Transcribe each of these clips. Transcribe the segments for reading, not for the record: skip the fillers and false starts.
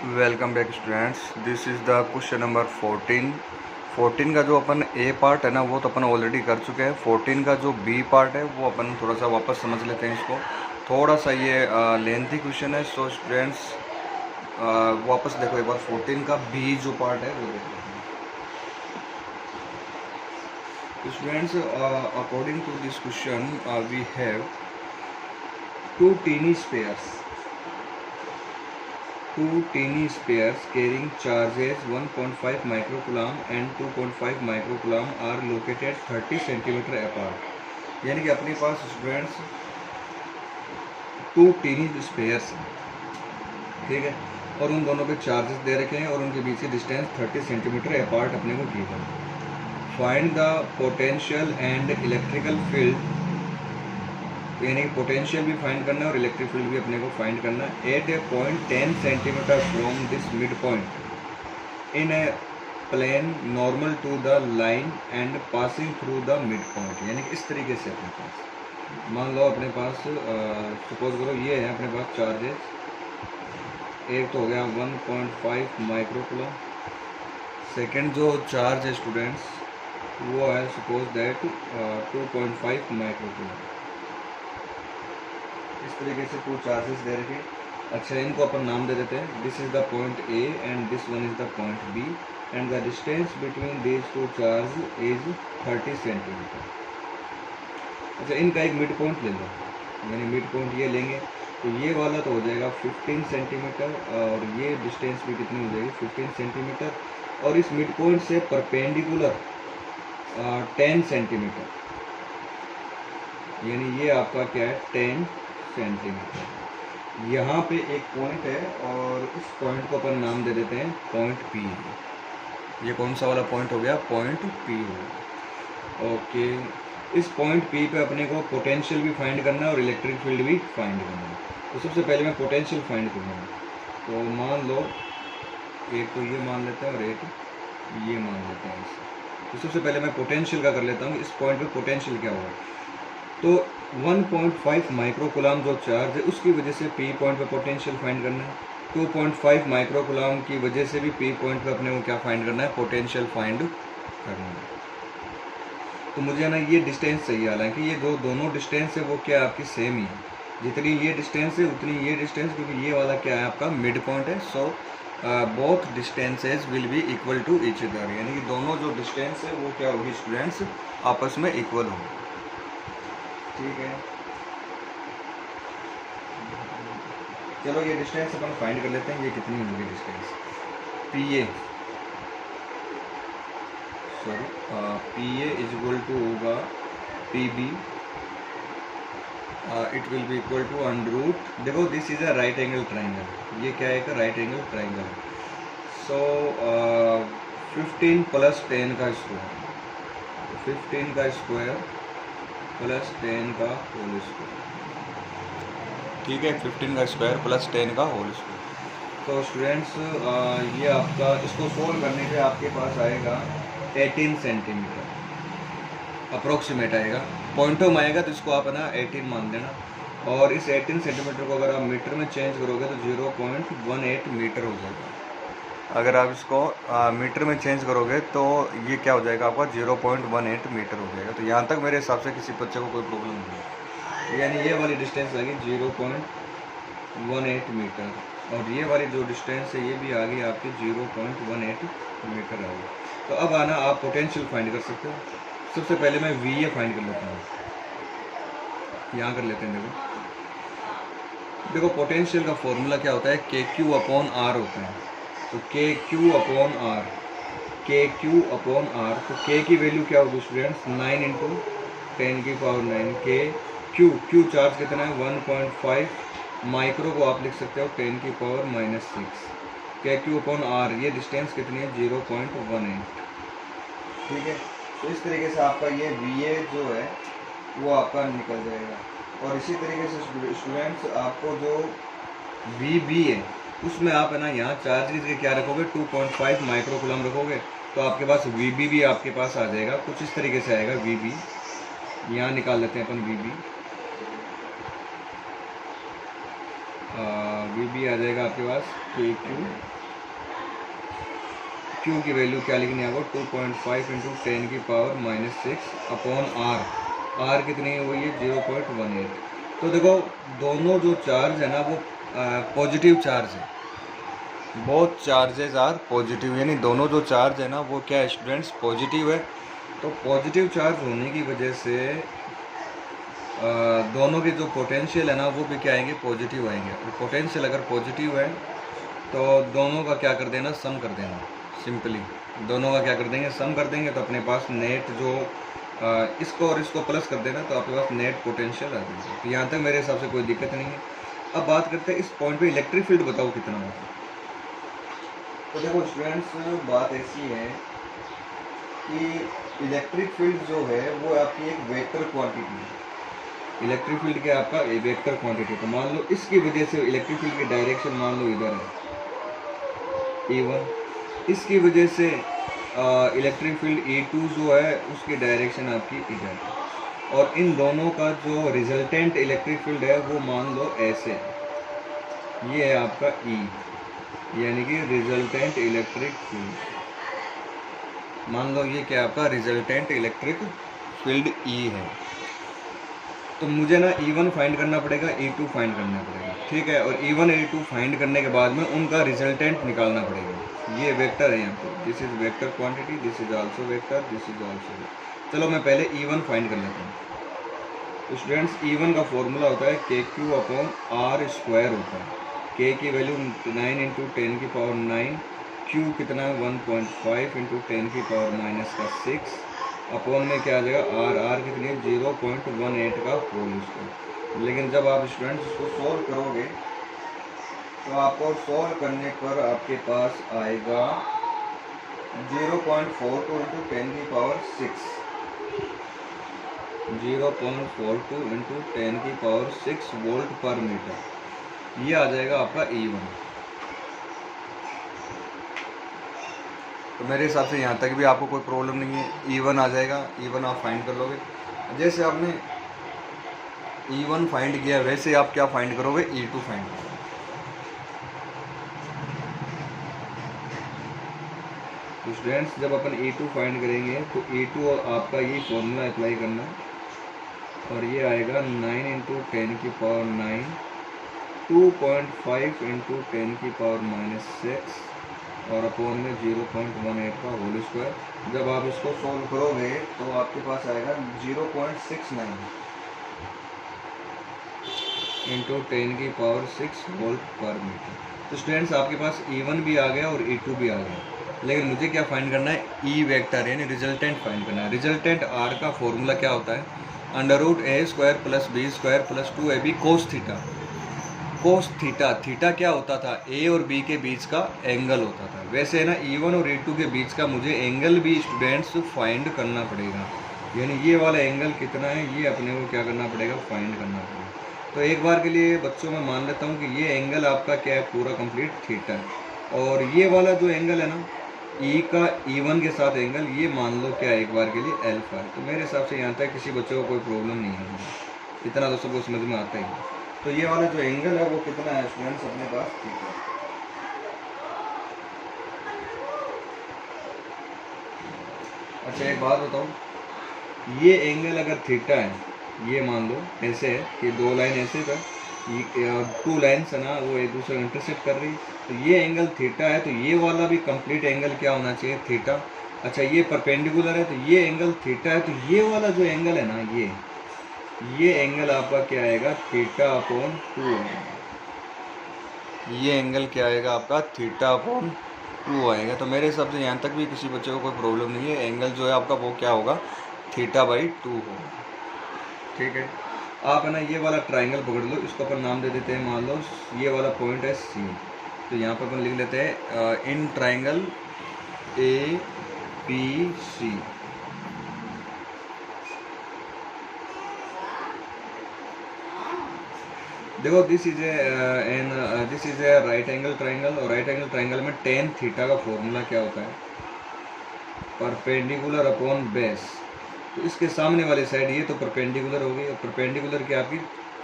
Welcome back students. This is the question number 14 का जो अपन ए part है ना वो तो अपन ऑलरेडी कर चुके हैं। 14 का जो बी पार्ट है वो अपन थोड़ा सा वापस समझ लेते हैं इसको। थोड़ा सा ये लेंथी क्वेश्चन है, सो स्टूडेंट्स वापस देखो एक बार 14 का बी जो पार्ट है वो देखो। Students according to this question we have two tiny spheres carrying charges 1.5 microcoulomb and 2.5 microcoulomb are located 30 cm apart। यानी कि अपने पास स्टूडेंट्स टू टीनी स्पेयर्स हैं, ठीक है, और उन दोनों पे चार्जेस दे रखे हैं और उनके बीच की डिस्टेंस 30 सेंटीमीटर अपार्ट अपने को दी है। Find the potential and electrical field, यानी कि पोटेंशियल भी फाइंड करना है और इलेक्ट्रिक फील्ड भी अपने को फाइंड करना है। At a point 10 centimetre from this mid point in a plane normal to the line and passing through the mid point. यानी कि इस तरीके से अपने पास मान लो अपने पास सपोज करो ये है अपने पास चार्जेस, एक तो हो गया 1.5 माइक्रोकूलम, सेकेंड जो चार्ज है स्टूडेंट्स वो है सपोज दैट 2.5 माइक्रोकूलम। इस तरीके से टू चार्जेस दे रखे। अच्छा, इनको अपन नाम दे देते हैं। This is the point A and this one is the point B and the distance between these two charge is 30 centimetre. अच्छा, इनका एक मिड पॉइंट ले लो, यानी मिड पॉइंट ये लेंगे तो ये वाला तो हो जाएगा 15 सेंटीमीटर और ये डिस्टेंस भी कितनी हो जाएगी 15 सेंटीमीटर और इस मिड पॉइंट से परपेंडिकुलर 10 सेंटीमीटर, यानी ये आपका क्या है 10 सेंटीमीटर। यहाँ पे एक पॉइंट है और इस पॉइंट को अपन नाम दे देते हैं पॉइंट पी। ये कौन सा वाला पॉइंट हो गया, पॉइंट पी हो गया। ओके, इस पॉइंट पी पे अपने को पोटेंशियल भी फाइंड करना है और इलेक्ट्रिक फील्ड भी फाइंड करना है। तो सबसे पहले मैं पोटेंशियल फाइंड करूँगा। तो मान लो एक तो ये मान लेते हैं और एक ये मान लेते हैं इसे। तो सबसे पहले मैं पोटेंशियल का कर लेता हूँ। इस पॉइंट पे पोटेंशियल क्या होगा, तो 1.5 माइक्रोकूलम जो चार्ज है उसकी वजह से पी पॉइंट पे पोटेंशियल फाइंड करना है। 2.5 माइक्रोकूलम की वजह से भी पी पॉइंट पे अपने को क्या फाइंड करना है, पोटेंशियल फाइंड करना है। तो मुझे ना ये डिस्टेंस चाहिए, हालांकि ये जो दोनों डिस्टेंस है वो क्या आपकी सेम ही है, जितनी ये डिस्टेंस है उतनी ये डिस्टेंस, क्योंकि ये वाला क्या है आपका मिड पॉइंट है। So both distances will be equal to each other, यानी कि दोनों जो डिस्टेंस है वो क्या होगी स्टूडेंट्स आपस में इक्वल होगी, ठीक है। चलो ये डिस्टेंस अपन फाइंड कर लेते हैं, ये कितनी होगी distance P A, sorry P A is equal to होगा P B, it will be equal to under, देखो this is a right angle triangle, ये क्या है का right angle triangle. So 15 plus 10 का स्क्वायर, 15 का स्क्वायर प्लस 10 का whole square, ठीक है, 15 का स्क्वायर प्लस 10 का होल स्क्वायर। तो स्टूडेंट्स ये आपका इसको सोल्व करने पे आपके पास आएगा 18 सेंटीमीटर अप्रोक्सीमेट आएगा। पॉइंटों में आएगा तो इसको आप है ना 18 मान देना, और इस 18 सेंटीमीटर को अगर आप मीटर में चेंज करोगे तो 0.18 मीटर हो जाएगा। अगर आप इसको मीटर में चेंज करोगे तो ये क्या हो जाएगा आपका 0.18 मीटर हो जाएगा। तो यहाँ तक मेरे हिसाब से किसी बच्चे को कोई प्रॉब्लम नहीं है, यानी ये वाली डिस्टेंस आएगी 0.18 मीटर और ये वाली जो डिस्टेंस है ये भी आ गई आपकी 0.18 मीटर आ गई। तो अब आना आप पोटेंशियल फाइंड कर सकते हो। सबसे पहले मैं वी ए फाइंड कर लेता हूँ, यहाँ कर लेते हैं। देखो पोटेंशियल का फॉर्मूला क्या होता है, के क्यू अपॉन आर होता है। तो के क्यू अपॉन आर, के क्यू अपॉन आर, तो के की वैल्यू क्या होगी स्टूडेंट्स 9 इंटू 10 की पावर 9, के क्यू, क्यू चार्ज कितना है 1.5 माइक्रो को आप लिख सकते हो 10 की पावर -6, के क्यू अपॉन आर, ये डिस्टेंस कितनी है 0.18, ठीक है। तो इस तरीके से आपका ये वी ए जो है वो आपका निकल जाएगा। और इसी तरीके से स्टूडेंट्स आपको जो वी बी है उसमें आप है ना यहाँ चार्जेस के क्या रखोगे 2.5 माइक्रोकूलम रखोगे तो आपके पास वी बी भी आपके पास आ जाएगा, कुछ इस तरीके से आएगा वी बी। यहाँ निकाल लेते हैं अपन वी बी, वी बी आ जाएगा आपके पास के क्यू, क्यू की वैल्यू क्या लिखनी है आपको 2.5 इंटू 10 की पावर -6 अपॉन आर, आर कितनी है वही है 0.18। तो देखो दोनों जो चार्ज है ना वो पॉजिटिव चार्ज है, बोथ चार्जेस आर पॉजिटिव, यानी दोनों जो चार्ज है ना वो क्या है स्टूडेंट्स पॉजिटिव है। तो पॉजिटिव चार्ज होने की वजह से दोनों के जो पोटेंशियल है ना वो भी क्या आएंगे पॉजिटिव आएंगे। और पोटेंशियल अगर पॉजिटिव है तो दोनों का क्या कर देना सम कर देना, सिंपली दोनों का क्या कर देंगे सम कर देंगे। तो अपने पास नेट जो इसको और इसको प्लस कर देना तो आपके पास नेट पोटेंशियल आ जाएगा। तो यहाँ तक मेरे हिसाब से कोई दिक्कत नहीं है। अब बात करते हैं इस पॉइंट पे इलेक्ट्रिक फील्ड बताओ कितना होगा। तो देखो स्टूडेंट्स बात ऐसी है कि इलेक्ट्रिक फील्ड जो है वो आपकी एक वेक्टर क्वांटिटी है। इलेक्ट्रिक फील्ड क्या आपका एक वेक्टर क्वांटिटी। तो मान लो इसकी वजह से इलेक्ट्रिक फील्ड की डायरेक्शन मान लो इधर है E1, इसकी वजह से इलेक्ट्रिक फील्ड E2 जो है उसकी डायरेक्शन आपकी इधर है। और इन दोनों का जो रिजल्टेंट इलेक्ट्रिक फील्ड है वो मान लो ऐसे, ये है आपका E, यानी कि रिजल्टेंट इलेक्ट्रिक फील्ड। मान लो ये क्या आपका रिजल्टेंट इलेक्ट्रिक फील्ड E है। तो मुझे ना E1 फाइंड करना पड़ेगा, E2 फाइंड करना पड़ेगा, ठीक है। और E1 E2 फाइंड करने के बाद में उनका रिजल्टेंट निकालना पड़ेगा। ये वेक्टर है यहाँ पे, this is vector quantity, this is also vector, this is also vector. चलो मैं पहले E1 फाइंड कर लेता हूँ। तो स्टूडेंट्स E1 का फॉर्मूला होता है KQ अपॉन R स्क्वायर होता है। K की वैल्यू 9 इंटू 10 की पावर 9, Q कितना है 1.5 इंटू 10 की पावर -6 अपॉन में क्या आ जाएगा R कितनी है 0.18 का होल स्क्वायर। लेकिन जब आप स्टूडेंट्स इसको सॉल्व करोगे तो आपको सॉल्व करने पर आपके पास आएगा 0.42 इंटू 10 की पावर 6, 0.42 इंटू 10 की पावर 6 वोल्ट पर मीटर। ये आ जाएगा आपका E1। तो मेरे हिसाब से यहाँ तक भी आपको कोई प्रॉब्लम नहीं है, E1 आ जाएगा, E1 आप फाइंड कर लोगे। जैसे आपने E1 फाइंड किया वैसे आप क्या फाइंड करोगे E2 फाइंड करोगे। तो स्टूडेंट्स जब अपन E2 फाइंड करेंगे तो E2 आपका ये फॉर्मूला अप्लाई करना और ये आएगा 9 इंटू 10 की पावर 9, 2.5 इंटू 10 की पावर -6 और अपॉन में 0.18 का होल स्क्वायर। जब आप इसको सॉल्व करोगे तो आपके पास आएगा 0.69 इंटू 10 की पावर 6 वोल्ट पर मीटर। तो स्टूडेंट्स आपके पास E1 भी आ गया और E2 भी आ गया। लेकिन मुझे क्या फाइंड करना है E वेक्टर यानी रिजल्टेंट फाइंड करना है। रिजल्टेंट R का फॉर्मूला क्या होता है √a² + b² + 2ab cos theta. Cos theta, theta क्या होता था ए और बी के बीच का एंगल होता था। वैसे है ना E1 और E2 के बीच का मुझे एंगल भी स्टूडेंट्स फाइंड करना पड़ेगा, यानी ये वाला एंगल कितना है ये अपने को क्या करना पड़ेगा फाइंड करना पड़ेगा। तो एक बार के लिए बच्चों में मान लेता हूँ कि ये एंगल आपका क्या है पूरा कंप्लीट थीटा है। और ये वाला जो एंगल है ना E का E1 के साथ एंगल ये मान लो क्या एक बार के लिए अल्फा है। तो मेरे हिसाब से यहाँ तक किसी बच्चे को कोई प्रॉब्लम नहीं है, इतना तो सबको समझ में आता ही है। तो ये वाला जो एंगल है वो कितना है स्टूडेंट्स अपने पास थीटा। अच्छा एक बात बताओ, ये एंगल अगर थीटा है, ये मान लो ऐसे है कि दो लाइन ऐसे था, टू लाइन्स है ना वो एक दूसरे को इंटरसेक्ट कर रही, तो ये एंगल थीटा है। तो ये वाला भी कंप्लीट एंगल क्या होना चाहिए थीटा। अच्छा ये परपेंडिकुलर है तो ये एंगल थीटा है। तो ये वाला जो एंगल है ना ये एंगल आपका क्या आएगा थीटा अपॉन 2 आएगा। ये एंगल क्या आएगा आपका थीटा अपॉन 2 आएगा। तो मेरे हिसाब से यहाँ तक भी किसी बच्चे को कोई प्रॉब्लम नहीं है, एंगल जो है आपका वो क्या होगा θ/2 होगा, ठीक है। आप है ना ये वाला ट्राइंगल पकड़ लो, इसको अपन नाम दे देते हैं, मान लो ये वाला पॉइंट है C। तो यहाँ पर अपन लिख लेते हैं इन ट्राइंगल ABC। देखो this is a right angle triangle, और राइट एंगल ट्राइंगल में tan थीटा का फॉर्मूला क्या होता है परपेंडिकुलर अपॉन बेस। तो इसके सामने वाली साइड ये तो परपेंडिकुलर हो गई, और परपेंडिकुलर क्या आपकी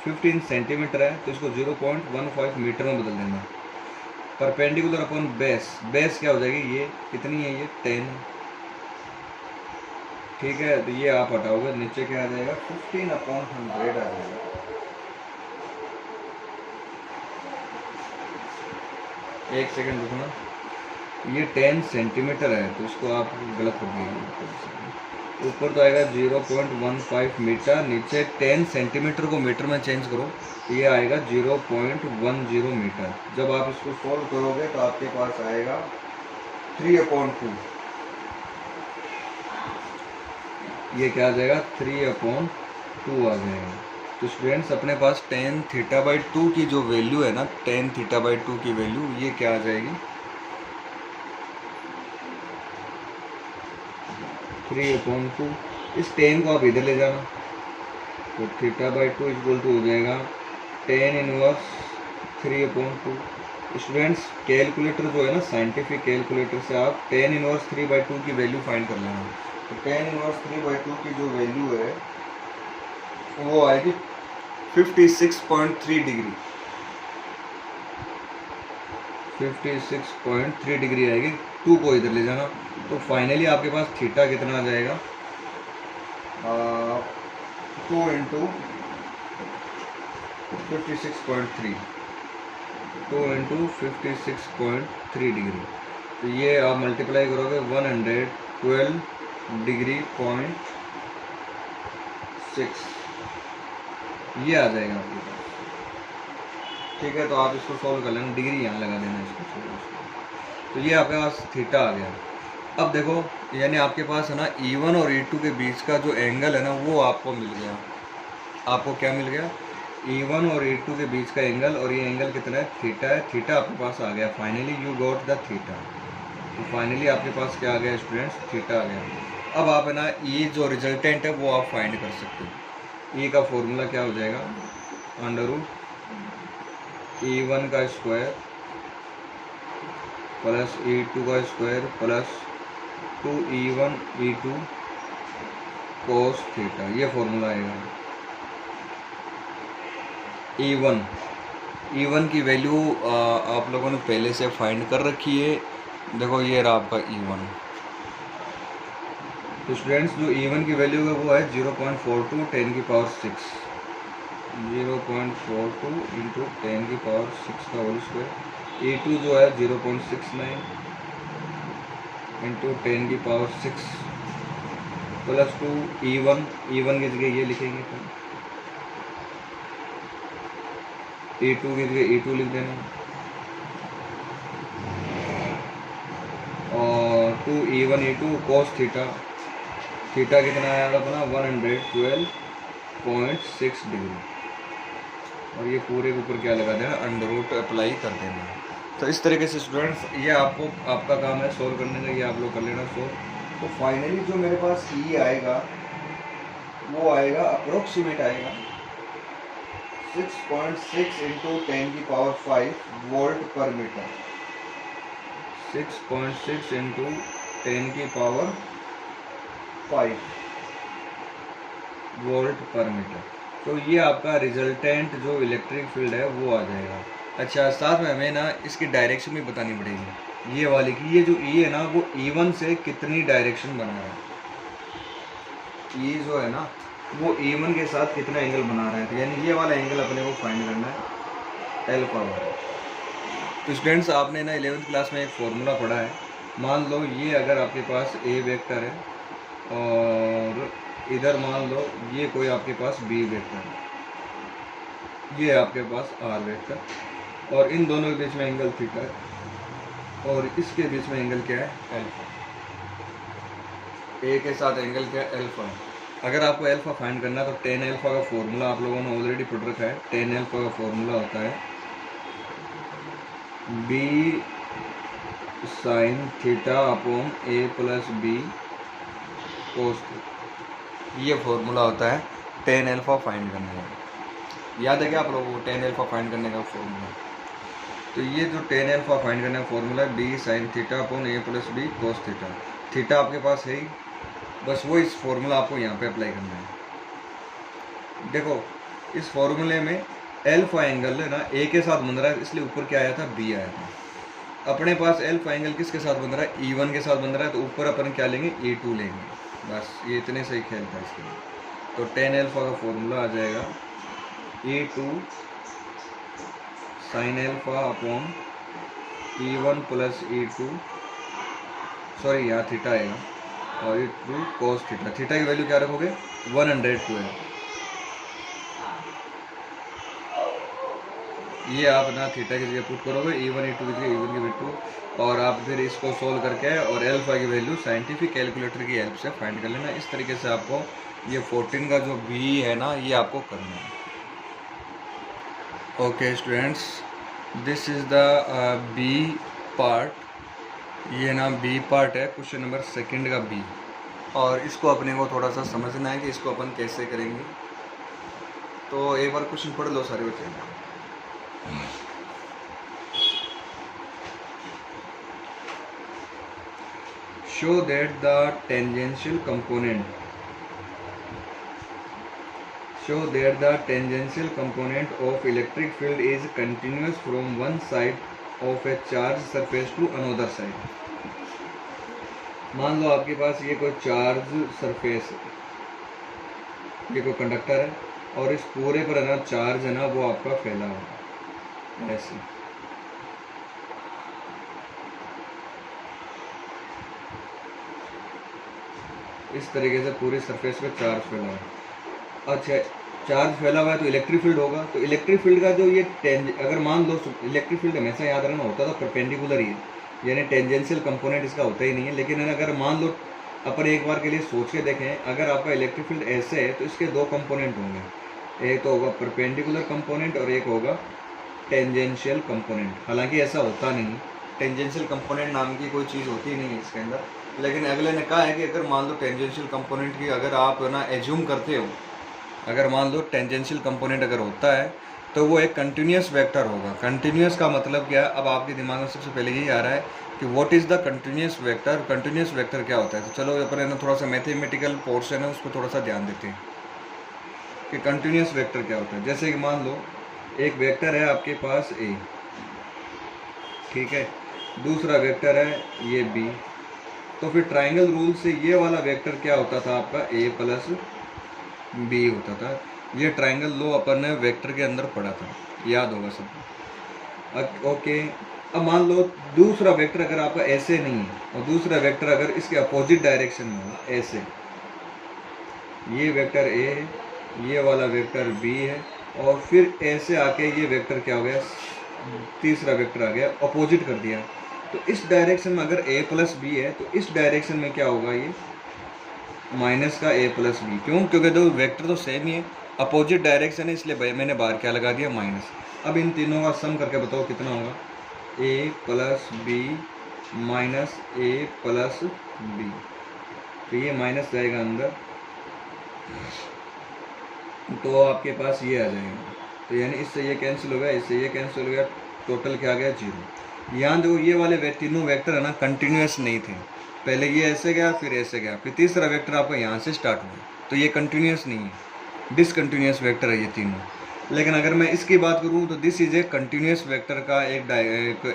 15 सेंटीमीटर है तो इसको 0.15 मीटर में बदल देना। परपेंडिकुलर अपॉन बेस, बेस क्या हो जाएगी, ये कितनी है, ये 10 है, ठीक है। तो ये आप हटाओगे, नीचे क्या आ जाएगा, 15/100 आ जाएगा। एक सेकेंड रुकना, ये 10 सेंटीमीटर है तो इसको आप गलत कर दिए, ऊपर तो आएगा 0.15 मीटर, नीचे 10 सेंटीमीटर को मीटर में चेंज करो, ये आएगा 0.10 मीटर। जब आप इसको सोल्व करोगे तो आपके पास आएगा 3/2, ये क्या आ जाएगा, 3/2 आ जाएगा। तो स्टूडेंट्स अपने पास tan θ/2 की जो वैल्यू है ना, tan θ/2 की वैल्यू ये क्या आ जाएगी, 3/2। इस tan को आप इधर ले जाना तो θ/2 इक्वल टू हो जाएगा tan इनवर्स 3/2। स्टूडेंट्स कैलकुलेटर जो है ना, साइंटिफिक कैलकुलेटर से आप tan इनवर्स 3/2 की वैल्यू फाइंड कर लेना। तो tan इनवर्स 3/2 की जो वैल्यू है वो आएगी 56.3 डिग्री, 56.3 डिग्री आएगी। 2 को इधर ले जाना तो फाइनली आपके पास थीटा कितना आ जाएगा, 2 × 56.3, 2 × 56.3 डिग्री। तो ये आप मल्टीप्लाई करोगे 112 डिग्री .6, ये आ जाएगा आपके पास, ठीक है। तो आप इसको सॉल्व कर लेना, डिग्री यहाँ लगा देना इसको। तो ये आपके पास थीटा आ गया। अब देखो, यानी आपके पास है ना E1 और E2 के बीच का जो एंगल है ना वो आपको मिल गया। आपको क्या मिल गया, E1 और E2 के बीच का एंगल, और ये एंगल कितना है, थीटा है। थीटा आपके पास आ गया, finally you got the theta. तो फाइनली आपके पास क्या आ गया स्टूडेंट्स, थीटा आ गया। अब आप है ना ये जो रिजल्टेंट है वो आप फाइंड कर सकते हो। E का फॉर्मूला क्या हो जाएगा, √E1 का स्क्वायर प्लस E2 का square plus 2E1 E2 cos theta, ये फॉर्मूला आएगा। E1 की वैल्यू आप लोगों ने पहले से फाइंड कर रखी है, देखो ये रहा आपका E1। तो स्टूडेंट्स जो E1 की वैल्यू है वो है 0.42 10⁶, 0.42 × 10⁶ का होल स्क्वायर। E2 जो है 0.69 × 10⁶ प्लस 2 E1 की जगह ये लिखेंगे, E2 की जगह E2 लिख देना, और 2E1 E2 cos theta, theta कितना आया अपना 112.6 डिग्री, और ये पूरे के ऊपर क्या लगा देना, अंडर रूट अप्लाई कर देना। तो इस तरीके से स्टूडेंट्स ये आपका काम है सोल्व करने का, ये आप लोग कर लेना सोल्व। तो फाइनली जो मेरे पास E आएगा वो आएगा अप्रोक्सीमेट आएगा 6.6 × 10⁵ वोल्ट पर मीटर, 6.6 × 10⁵ वोल्ट पर मीटर। तो ये आपका रिजल्टेंट जो इलेक्ट्रिक फील्ड है वो आ जाएगा। अच्छा, साथ में हमें ना इसकी डायरेक्शन भी बतानी पड़ेगी, ये वाली की, ये जो E है ना वो E1 से कितनी डायरेक्शन बना रहा है, E जो है ना वो E1 के साथ कितना एंगल बना रहा है, तो यानी ये वाला एंगल अपने को फाइंड करना है, एल्फा वाला। तो स्टूडेंट्स आपने ना 11th क्लास में एक फॉर्मूला पढ़ा है, मान लो ये अगर आपके पास A वेक्टर है और इधर मान लो ये कोई आपके पास B वेक्टर है, ये आपके पास R वेक्टर, और इन दोनों के बीच में एंगल थीटा है, और इसके बीच में एंगल क्या है, एल्फा। A के साथ एंगल क्या है, एल्फा है। अगर आपको एल्फा फाइंड करना है तो tan एल्फा का फॉर्मूला आप लोगों ने ऑलरेडी पढ़ रखा है। tan एल्फा का फॉर्मूला होता है B sin theta upon A + B cos theta, ये फॉर्मूला होता है tan एल्फा फाइंड करने का। याद है क्या आप लोगों को tan एल्फा फाइंड करने का फॉर्मूला? तो ये जो tan एल्फा फाइंड करने का फॉर्मूला है B sin theta upon A + B cos theta. Theta आपके पास है ही, बस वो इस फॉर्मूला आपको यहाँ पे अप्लाई करना है। देखो इस फॉर्मूले में एल्फा एंगल है ना ए के साथ बन रहा है, इसलिए ऊपर क्या आया था, बी आया था। अपने पास एल्फा एंगल किसके साथ बन रहा है, E1 के साथ बन रहा है, तो ऊपर अपन क्या लेंगे, E2 लेंगे। बस ये इतने सही खेल था इसके लिए। तो टेन एल्फा का फॉर्मूला आ जाएगा E2 sine alpha upon E1 plus E2, sorry यहाँ थीटा आएगा, और E2 कोस थीटा। थीटा की वैल्यू क्या रखोगे, 112। ये आप ना थीटा की जगह पुट करोगे, E1 E2 की जगह E1 की वैल्यू, और आप फिर इसको सोल्व करके और एल्फा की वैल्यू साइंटिफिक कैलकुलेटर की हेल्प से फाइंड कर लेना। इस तरीके से आपको ये 14 का जो बी है ना, ये आपको करना है। Okay students, this is the B part. ये ना बी पार्ट है, क्वेश्चन नंबर सेकंड का बी, और इसको अपने को थोड़ा सा समझना है कि इसको अपन कैसे करेंगे। तो एक बार क्वेश्चन पढ़ लो सारे बच्चे। Show that the tangential component of electric field is continuous from one side of a charged surface to another side. मान लो आपके पास ये कोई चार्ज सरफेस है, ये कोई कंडक्टर है, और इस पूरे पर है ना चार्ज है ना वो आपका फैला हुआ ऐसे। इस तरीके से पूरी सरफेस पे चार्ज फैला हुआ है। अच्छा, चार्ज फैला हुआ है तो इलेक्ट्रिक फील्ड होगा। तो इलेक्ट्रिक फील्ड का जो ये अगर मान लो, इलेक्ट्रिक फील्ड हमेशा याद रखना होता तो परपेंडिकुलर ही है, यानी टेंजेंशियल कंपोनेंट इसका होता ही नहीं है। लेकिन अगर मान लो अपन एक बार के लिए सोच के देखें, अगर आपका इलेक्ट्रिक फील्ड ऐसे है तो इसके दो कंपोनेंट होंगे, एक तो होगा परपेंडिकुलर कंपोनेंट और एक होगा टेंजेंशियल कंपोनेंट। हालांकि ऐसा होता नहीं, टेंजेंशियल कंपोनेंट नाम की कोई चीज़ होती नहीं है इसके अंदर। लेकिन अगले ने कहा है कि अगर मान लो टेंजेंशियल कंपोनेंट की अगर आप ना एज्यूम करते हो, अगर मान लो टेंजेंशियल कंपोनेंट अगर होता है तो वो एक कंटिन्यूस वेक्टर होगा। कंटिन्यूस का मतलब क्या है, अब आपके दिमाग में सबसे पहले यही आ रहा है कि what is the continuous vector, continuous vector क्या होता है। तो चलो अपन ना थोड़ा सा मैथमेटिकल पोर्शन है उस पर थोड़ा सा ध्यान देते हैं कि कंटिन्यूस वेक्टर क्या होता है। जैसे कि मान लो एक वेक्टर है आपके पास ए, ठीक है, दूसरा वेक्टर है ये बी। तो फिर ट्राइंगल रूल से ये वाला वेक्टर क्या होता था आपका, ए प्लस बी होता था। ये ट्राइंगल लो अपन ने वेक्टर के अंदर पढ़ा था, याद होगा सबको। ओके, अब मान लो दूसरा वेक्टर अगर आपका ऐसे नहीं है और दूसरा वेक्टर अगर इसके अपोजिट डायरेक्शन में हो, ऐसे, ये वेक्टर ए है, ये वाला वेक्टर बी है, और फिर ऐसे आके ये वेक्टर क्या हो गया, तीसरा वेक्टर आ गया, अपोजिट कर दिया। तो इस डायरेक्शन में अगर a प्लस बी है तो इस डायरेक्शन में क्या होगा, ये माइनस का a प्लस बी। क्यों, क्योंकि दो वेक्टर तो सेम ही है, अपोजिट डायरेक्शन है, इसलिए मैंने बाहर क्या लगा दिया, माइनस। अब इन तीनों का सम करके बताओ कितना होगा, a plus B minus a plus B. तो ये माइनस जाएगा अंदर, तो आपके पास ये आ जाएगा। तो यानी इससे ये कैंसिल हो गया, इससे ये कैंसिल हो गया, टोटल क्या आ गया, 0। यहाँ देखो ये वाले तीनों वेक्टर है ना कंटिन्यूस नहीं थे, पहले ये ऐसे गया फिर ऐसे गया, फिर तीसरा वेक्टर आपका यहाँ से स्टार्ट हुआ, तो ये कंटिन्यूस नहीं है, डिसकंटिन्यूस वेक्टर है ये तीनों। लेकिन अगर मैं इसकी बात करूँ तो this is a continuous vector का एक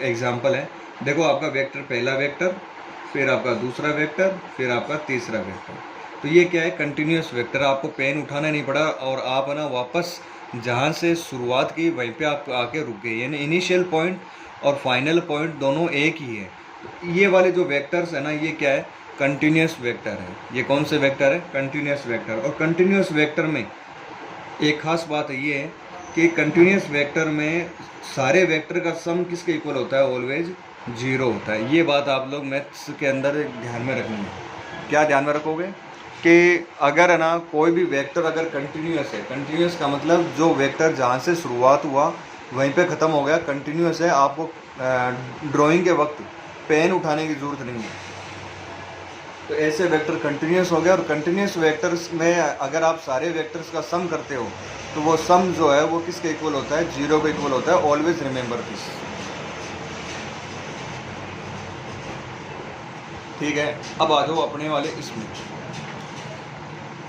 एग्जाम्पल है। देखो आपका वेक्टर, पहला वेक्टर, फिर आपका दूसरा वेक्टर, फिर आपका तीसरा वेक्टर, तो ये क्या है, कंटिन्यूस वेक्टर। आपको पेन उठाना नहीं पड़ा और आप ना वापस जहाँ से शुरुआत की वहीं पे आप आके रुक गए, यानी इनिशियल पॉइंट और फाइनल पॉइंट दोनों एक ही है। ये वाले जो वेक्टर्स है ना, ये क्या है, कंटिन्यूस वेक्टर है। ये कौन से वेक्टर है, कंटिन्यूस वेक्टर। और कंटिन्यूस वेक्टर में एक खास बात ये है कि कंटिन्यूस वेक्टर में सारे वेक्टर का सम किसके इक्वल होता है, ऑलवेज 0 होता है। ये बात आप लोग मैथ्स के अंदर ध्यान में रखनी है। क्या ध्यान में रखोगे कि अगर है ना कोई भी वेक्टर अगर कंटिन्यूस है, कंटिन्यूस का मतलब जो वेक्टर जहाँ से शुरुआत हुआ वहीं पे ख़त्म हो गया, कंटिन्यूस है। आपको ड्राइंग के वक्त पेन उठाने की ज़रूरत नहीं है, तो ऐसे वेक्टर कंटिन्यूस हो गया। और कंटिन्यूस वेक्टर्स में अगर आप सारे वेक्टर्स का सम करते हो तो वो सम जो है वो किसके इक्वल होता है, 0 के इक्वल होता है। ऑलवेज रिमेंबर दिस, ठीक है। अब आ जाओ अपने वाले इसमें,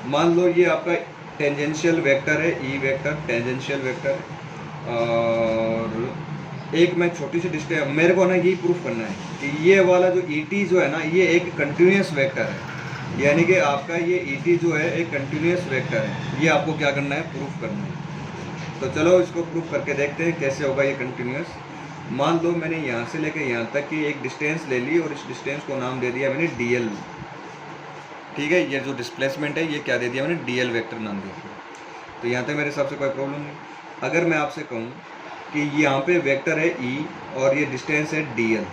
मान लो ये आपका टेंजेंशियल वेक्टर है, ई वेक्टर टेंजेंशियल वेक्टर है। और एक मैं छोटी सी डिस्टेंस, मेरे को ना यही प्रूफ करना है कि ये वाला जो ई टी जो है ना, ये एक कंटिन्यूस वेक्टर है, यानी कि आपका ये ई टी जो है एक कंटिन्यूस वेक्टर है। ये आपको क्या करना है, प्रूफ करना है। तो चलो इसको प्रूफ करके देखते हैं कैसे होगा ये कंटिन्यूस। मान लो मैंने यहाँ से लेकर यहाँ तक की एक डिस्टेंस ले ली और इस डिस्टेंस को नाम दे दिया मैंने डी एल। ठीक है, ये जो डिस्प्लेसमेंट है ये क्या दे दिया मैंने, डी एल वैक्टर नाम दे दिया। तो यहाँ तक मेरे हिसाब से कोई प्रॉब्लम नहीं। अगर मैं आपसे कहूँ कि यहाँ पे वेक्टर है ई और ये डिस्टेंस है डी एल,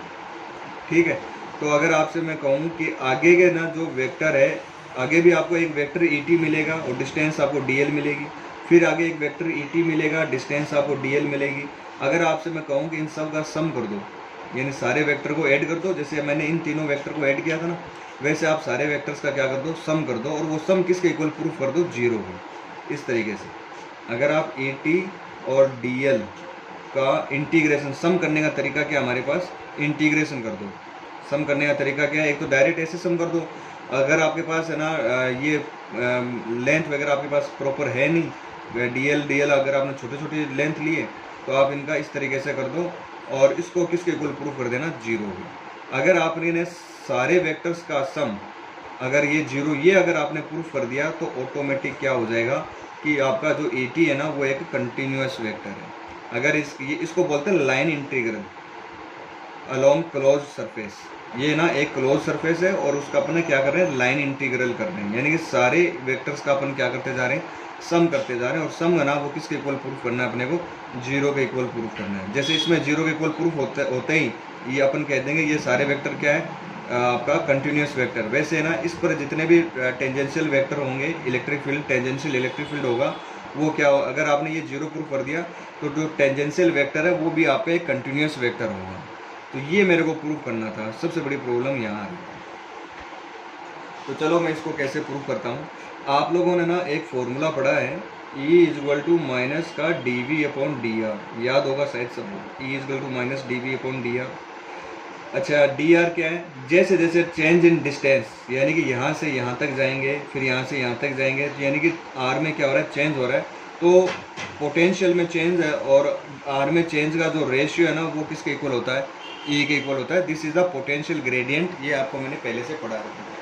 ठीक है, तो अगर आपसे मैं कहूँ कि आगे के ना जो वेक्टर है, आगे भी आपको एक वेक्टर ई टी मिलेगा और डिस्टेंस आपको डी एल मिलेगी, फिर आगे एक वेक्टर ई टी मिलेगा, डिस्टेंस आपको डी एल मिलेगी। अगर आपसे मैं कहूँ कि इन सब का सम कर दो, यानी सारे वेक्टर को ऐड कर दो, जैसे मैंने इन तीनों वेक्टर को ऐड किया था ना, वैसे आप सारे वेक्टर्स का क्या कर दो, सम कर दो, और वो सम किसके इक्वल प्रूफ कर दो, जीरो को। इस तरीके से अगर आप ए टी और डी एल का इंटीग्रेशन, सम करने का तरीका क्या हमारे पास, इंटीग्रेशन कर दो। सम करने का तरीका क्या है, एक तो डायरेक्ट ऐसे सम कर दो, अगर आपके पास है ना ये लेंथ वगैरह आपके पास प्रॉपर है नहीं, डी एल अगर आपने छोटे छोटे लेंथ लिए तो आप इनका इस तरीके से कर दो और इसको किसके इक्वल प्रूफ कर देना, जीरो को। अगर आपने इन्हें सारे वेक्टर्स का सम, अगर ये जीरो, ये अगर आपने प्रूफ कर दिया तो ऑटोमेटिक क्या हो जाएगा कि आपका जो ए टी है ना वो एक कंटिन्यूस वेक्टर है। अगर इसको बोलते हैं line integral along close surface. ये ना एक क्लोज सरफेस है और उसका अपन क्या कर रहे हैं, लाइन इंटीग्रल कर रहे हैं, यानी कि सारे वेक्टर्स का अपन क्या करते जा रहे हैं, सम करते जा रहे हैं। और सम है ना वो किसके इक्वल प्रूफ करना है, अपने को जीरो के इक्वल प्रूफ करना है। जैसे इसमें जीरो के इक्वल प्रूफ होते ही ये अपन कह देंगे ये सारे वेक्टर क्या है, आपका कंटिन्यूस वेक्टर। वैसे ना इस पर जितने भी टेंजेंशियल वेक्टर होंगे, electric field, tangential electric field होगा, वो क्या हो, अगर आपने ये जीरो प्रूफ कर दिया तो जो टेंजेंशियल वेक्टर है वो भी आपका एक कंटिन्यूस वेक्टर होगा। तो ये मेरे को प्रूफ करना था, सबसे बड़ी प्रॉब्लम यहाँ आ रही है। तो चलो मैं इसको कैसे प्रूफ करता हूँ। आप लोगों ने ना एक फॉर्मूला पढ़ा है, E इजल टू माइनस का D V upon D R, याद होगा शायद सबको, E equal to minus D V upon D R. अच्छा, डी आर क्या है, जैसे जैसे चेंज इन डिस्टेंस, यानी कि यहाँ से यहाँ तक जाएंगे, फिर यहाँ से यहाँ तक जाएंगे, यानी कि आर में क्या हो रहा है, चेंज हो रहा है, तो पोटेंशियल में चेंज है, और आर में चेंज का जो रेशियो है ना वो किसके इक्वल होता है, E के इक्वल होता है। This is the potential gradient, ये आपको मैंने पहले से पढ़ा रखा है।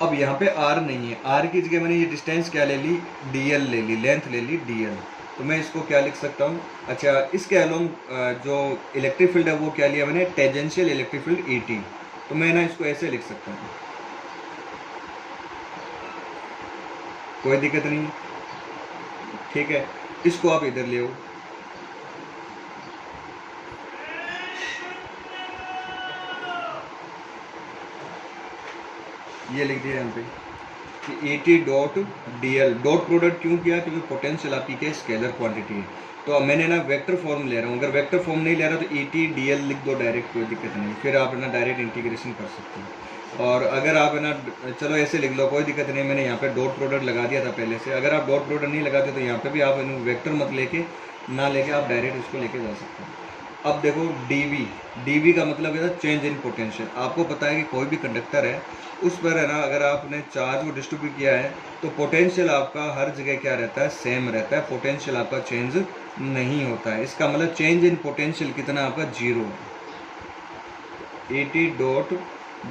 अब यहाँ पे आर नहीं है, आर की जगह मैंने ये डिस्टेंस क्या ले ली, डी एल ले ली, लेंथ ले ली डी एल। तो मैं इसको क्या लिख सकता हूँ, अच्छा इसके अलोंग जो इलेक्ट्रिक फील्ड है वो क्या लिया मैंने, tangential electric field E T. तो मैं ना इसको ऐसे लिख सकता हूँ, कोई दिक्कत नहीं, ठीक है। इसको आप इधर ले आओ, ये लिख दिया यहाँ पे कि A T dot D L, dot product क्यों किया, क्योंकि पोटेंशियल आपकी क्या स्केलर क्वांटिटी है। तो अब मैंने ना वेक्टर फॉर्म ले रहा हूँ, अगर वेक्टर फॉर्म नहीं ले रहा तो ई टी डी एल लिख दो डायरेक्ट, कोई दिक्कत नहीं, फिर आप ना डायरेक्ट इंटीग्रेशन कर सकते हो। और अगर आप ना, चलो ऐसे लिख लो, कोई दिक्कत नहीं, मैंने यहाँ पे डॉट प्रोडक्ट लगा दिया था पहले से। अगर आप डॉट प्रोडक्ट नहीं लगाते तो यहाँ पे भी आप वेक्टर मत लेके ना लेके आप डायरेक्ट इसको लेके जा सकते हो। अब देखो डी का मतलब है चेंज इन पोटेंशियल। आपको पता है कि कोई भी कंडक्टर है उस पर है ना, अगर आपने चार्ज को डिस्ट्रीब्यूट किया है तो पोटेंशियल आपका हर जगह क्या रहता है, सेम रहता है, पोटेंशियल आपका चेंज नहीं होता है। इसका मतलब चेंज इन पोटेंशियल कितना आपका, जीरो है। A T dot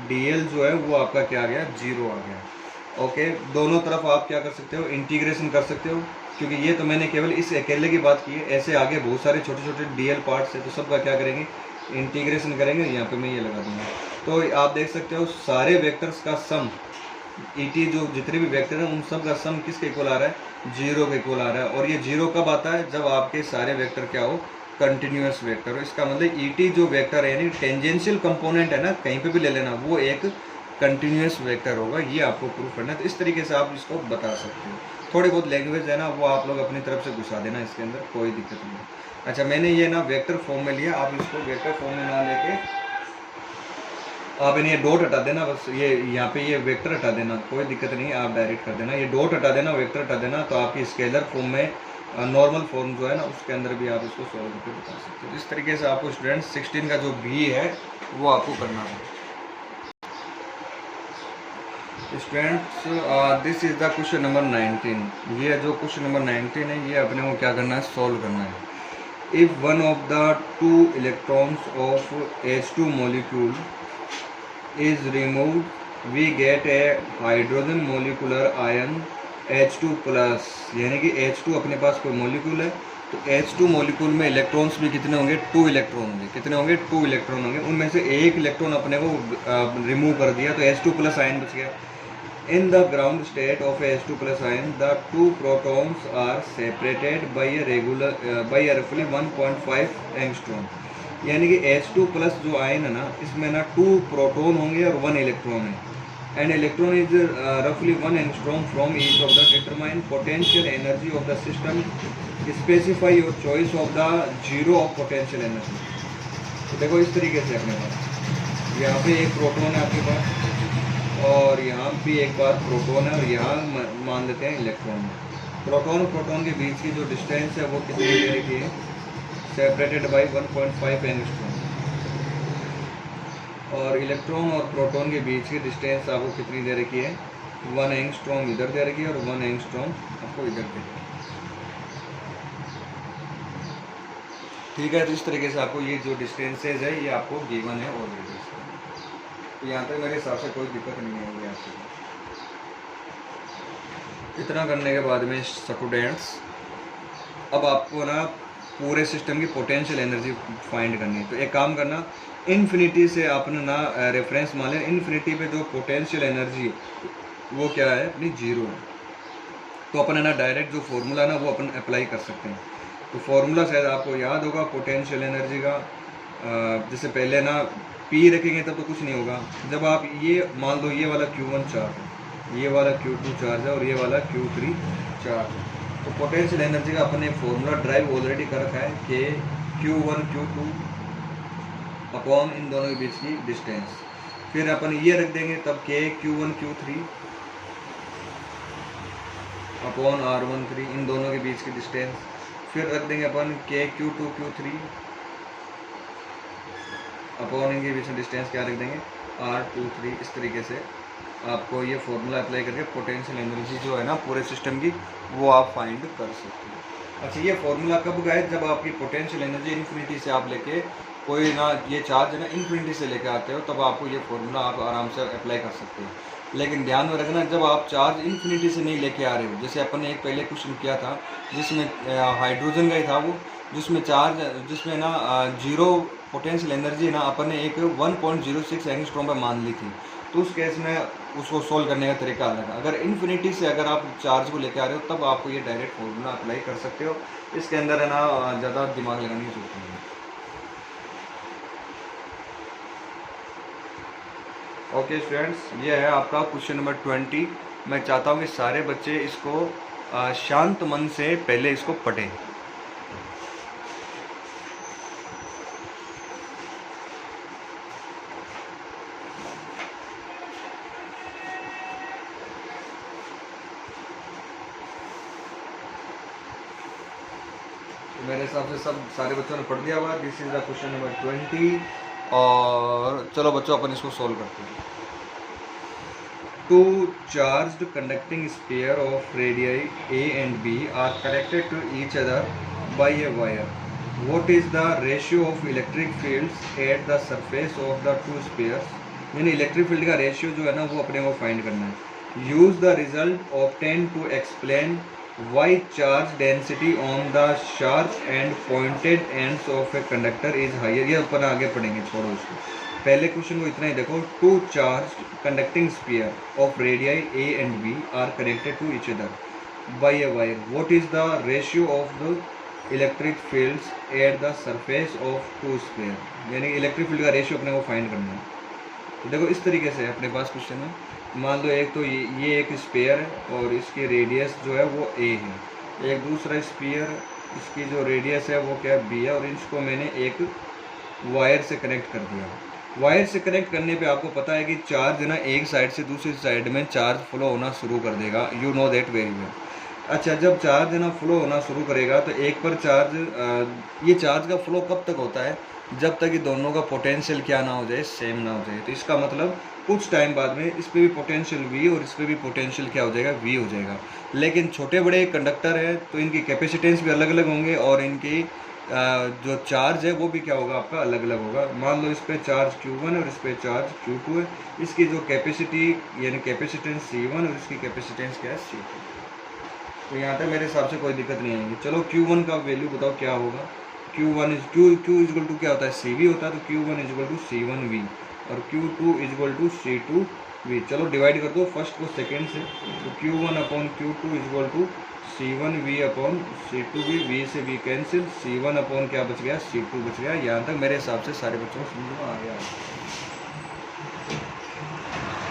D L जो है वो आपका क्या आ गया, जीरो आ गया। ओके, दोनों तरफ आप क्या कर सकते हो, इंटीग्रेशन कर सकते हो, क्योंकि ये तो मैंने केवल इस अकेले की बात की है, ऐसे आगे बहुत सारे छोटे छोटे डी एल पार्ट्स है, तो सबका क्या करेंगे, इंटीग्रेशन करेंगे। यहाँ पे मैं ये लगा दूंगा, तो आप देख सकते हो सारे वेक्टर्स का सम, ई टी जो जितने भी वेक्टर हैं उन सब का सम किसके इक्वल आ रहा है, जीरो के इक्वल आ रहा है। और ये जीरो कब आता है, जब आपके सारे वेक्टर क्या हो, कंटिन्यूस वेक्टर हो। इसका मतलब ई टी जो वेक्टर है, यानी टेंजेंशियल कंपोनेंट है ना, कहीं पे भी ले लेना, वो एक कंटिन्यूस वेक्टर होगा। ये आपको प्रूफ करना है, तो इस तरीके से आप इसको बता सकते हो। थोड़ी बहुत लैंग्वेज है ना वो आप लोग अपनी तरफ से घुसा देना इसके अंदर, कोई दिक्कत नहीं है। अच्छा, मैंने ये ना वेक्टर फॉर्म में लिया, आप इसको वेक्टर फॉर्म में ना लेके आप इन्हें डॉट हटा देना, बस ये यहाँ पे ये वेक्टर हटा देना, कोई दिक्कत नहीं है, आप डायरेक्ट कर देना, ये डॉट हटा देना, वेक्टर हटा देना, तो आपकी स्केलर फॉर्म में नॉर्मल फॉर्म जो है ना उसके अंदर भी आप इसको सॉल्व करके बता सकते हो। इस तरीके से आपको स्टूडेंट्स 16 का जो बी है वो आपको करना है। Students this is the question number 19। ये जो क्वेश्चन नंबर 19 है ये अपने को क्या करना है, सॉल्व करना है। If one of the 2 electrons of H2 molecule is removed we get a hydrogen molecular ion H2 plus, यानी कि H2 अपने पास कोई मोलिक्यूल है तो H2 मोलिक्यूल में इलेक्ट्रॉन्स भी कितने होंगे, 2 इलेक्ट्रॉन होंगे। कितने होंगे, 2 इलेक्ट्रॉन होंगे। उनमें से एक इलेक्ट्रॉन अपने को रिमूव कर दिया तो H2 प्लस आयन बच गया। In the ground state of H2 plus ion, the 2 protons are separated by a roughly 1.5 angstrom। यानी कि H2 प्लस जो आयन है ना, इसमें ना 2 प्रोटॉन होंगे और 1 इलेक्ट्रॉन है। एंड इलेक्ट्रॉन इज रफली 1 angstrom from each of the determine potential energy of the system, specify your choice of the zero of potential energy. तो देखो इस तरीके से अपने पास यहाँ पे एक प्रोटॉन है आपके पास और यहाँ भी एक बार प्रोटॉन है और यहाँ मान लेते हैं इलेक्ट्रॉन है। प्रोटॉन और प्रोटॉन के बीच की जो डिस्टेंस है वो कितनी दे रखी है, सेपरेटेड बाई 1.5 एंगस्ट्रॉम। और इलेक्ट्रॉन और प्रोटॉन के बीच की डिस्टेंस आपको कितनी दे रखी है, 1 एंगस्ट्रॉम इधर दे रखी है और 1 एंगस्ट्रॉम आपको इधर दे रखी है। ठीक है, तो इस तरीके से आपको ये जो डिस्टेंसेज है ये आपको गिवन है ऑलरेडी। तो यहाँ पे मेरे हिसाब से कोई दिक्कत नहीं आएगी आपको। इतना करने के बाद में स्टूडेंट्स अब आपको ना पूरे सिस्टम की पोटेंशियल एनर्जी फाइंड करनी है। तो एक काम करना, इन्फिनिटी से आपने ना रेफरेंस मान लें, इन्फिनिटी पे जो पोटेंशियल एनर्जी वो क्या है, अपनी जीरो है। तो अपन है ना डायरेक्ट जो फॉर्मूला ना वो अपन अप्लाई कर सकते हैं। तो फॉर्मूला शायद आपको याद होगा पोटेंशियल एनर्जी का। जैसे पहले ना P रखेंगे तब तो कुछ नहीं होगा। जब आप ये मान लो ये वाला Q1 चार्ज है, ये वाला Q2 चार्ज है और ये वाला Q3 चार्ज है, तो पोटेंशियल एनर्जी का अपने फॉर्मूला ड्राइव ऑलरेडी कर रखा है कि Q1 Q2 अपॉन इन दोनों के बीच की डिस्टेंस। फिर अपन ये रख देंगे तब K Q1 Q3 upon R13 इन दोनों के बीच की डिस्टेंस। फिर रख देंगे अपन K Q2 Q3 अपॉन इनके बीच में डिस्टेंस क्या रख देंगे, R23। इस तरीके से आपको ये फॉर्मूला अप्लाई करके पोटेंशियल एनर्जी जो है ना पूरे सिस्टम की वो आप फाइंड कर सकते हैं। अच्छा, ये फॉर्मूला कब गए, जब आपकी पोटेंशियल एनर्जी इन्फिनिटी से आप लेके कोई ना ये चार्ज है ना इन्फिनिटी से लेके आते हो तब आपको ये फॉर्मूला आप आराम से अप्लाई कर सकते हैं। लेकिन ध्यान में रखना, जब आप चार्ज इन्फिनिटी से नहीं लेके आ रहे हो, जैसे अपन ने एक पहले क्वेश्चन किया था जिसमें हाइड्रोजन का ही था वो, जिसमें चार्ज जिसमें ना जीरो पोटेंशियल एनर्जी ना अपन ने एक 1.06 एंगस्ट्रॉम पर मान ली थी। तो उस केस में उसको सोल्व करने का तरीका अलग है। अगर इन्फिनिटी से अगर आप चार्ज को लेके आ रहे हो तब आपको ये डायरेक्ट फॉर्मूला अप्लाई कर सकते हो। इसके अंदर है ना ज़्यादा दिमाग लगाने की जरूरत नहीं है। ओके स्टूडेंट्स, ये है आपका क्वेश्चन नंबर 20। मैं चाहता हूँ कि सारे बच्चे इसको शांत मन से पहले इसको पढ़ें। मेरे हिसाब से सब सारे बच्चों ने पढ़ दिया हुआ। This is the question number 20 और चलो बच्चों अपन इसको सॉल्व करते हैं। Two charged conducting sphere of radii A and B are connected to each other by a wire. What is the ratio of electric fields at the surface of the two spheres? यानी electric field का ratio जो है ना वो अपने को find करना है। Use the result obtain to explain why charge density on the sharp and pointed ends of a conductor is higher. ये अपन आगे पढ़ेंगे, छोड़ो इसको, पहले क्वेश्चन को इतना ही देखो। Two charge conducting sphere of radii A and B are connected to each other by a wire. What is the ratio of the electric fields at the surface of two sphere. यानी electric field का ratio अपने को find करना है। तो देखो इस तरीके से अपने पास क्वेश्चन है। मान लो एक तो ये एक स्फीयर है और इसकी रेडियस जो है वो ए है। एक दूसरा स्फीयर, इसकी जो रेडियस है वो क्या बी है और इसको मैंने एक वायर से कनेक्ट कर दिया। वायर से कनेक्ट करने पे आपको पता है कि चार्ज ना एक साइड से दूसरी साइड में चार्ज फ्लो होना शुरू कर देगा। You know that very well. अच्छा, जब चार्ज है ना फ्लो होना शुरू करेगा तो एक पर चार्ज, ये चार्ज का फ्लो कब तक होता है, जब तक कि दोनों का पोटेंशियल क्या ना हो जाए, सेम ना हो जाए। तो इसका मतलब कुछ टाइम बाद में इस पर भी पोटेंशियल V और इस पर भी पोटेंशियल क्या हो जाएगा, V हो जाएगा। लेकिन छोटे बड़े कंडक्टर है तो इनकी कैपेसिटेंस भी अलग अलग होंगे और इनकी जो चार्ज है वो भी क्या होगा आपका अलग अलग होगा। मान लो इस पर चार्ज Q1 और इस पर चार्ज Q2 है, इसकी जो कैपेसिटी यानी कैपेसिटेंस C1 और इसकी कैपेसिटेंस क्या है C2। तो यहाँ तक मेरे हिसाब से कोई दिक्कत नहीं आएगी। चलो Q1 का वैल्यू बताओ क्या होगा। Q1 is Q equal to क्या होता है, CV होता है, तो Q1 इजल टू C1V और Q2 इजल टू C2V। चलो डिवाइड कर दो फर्स्ट को सेकेंड से, तो Q1 upon Q2 equal to C1V upon C2V, V से V कैंसिल, C1 अपॉन क्या बच गया, C2 बच गया। यहाँ तक मेरे हिसाब से सारे बच्चों को समझ में आ गया।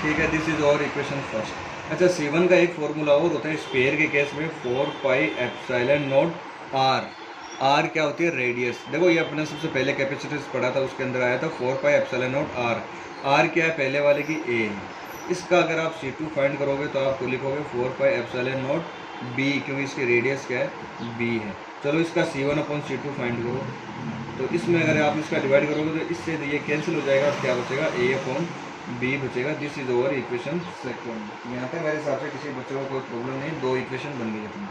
ठीक है, दिस इज और इक्वेशन फर्स्ट। अच्छा, C1 का एक फॉर्मूला और होता है स्पेयर के केस में, 4 pi epsilon not R। R क्या होती है, रेडियस। देखो ये अपने सबसे पहले कैपेसिटेंस पढ़ा था, उसके अंदर आया था 4 pi epsilon not R। R क्या है, पहले वाले की A है। इसका अगर आप C2 फाइंड करोगे तो आप तो लिखोगे 4 पाई एप्सिलॉन नॉट B, क्योंकि इसकी रेडियस क्या है, B है। चलो इसका C1 अपॉन C2 फाइंड करो, तो इसमें अगर आप इसका डिवाइड करोगे तो इससे ये कैंसिल हो जाएगा और क्या बचेगा, A अपॉन B बचेगा। This is over equation second. यहाँ पे मेरे हिसाब से किसी बच्चे को कोई प्रॉब्लम नहीं, दो इक्वेशन बन गई अपनी।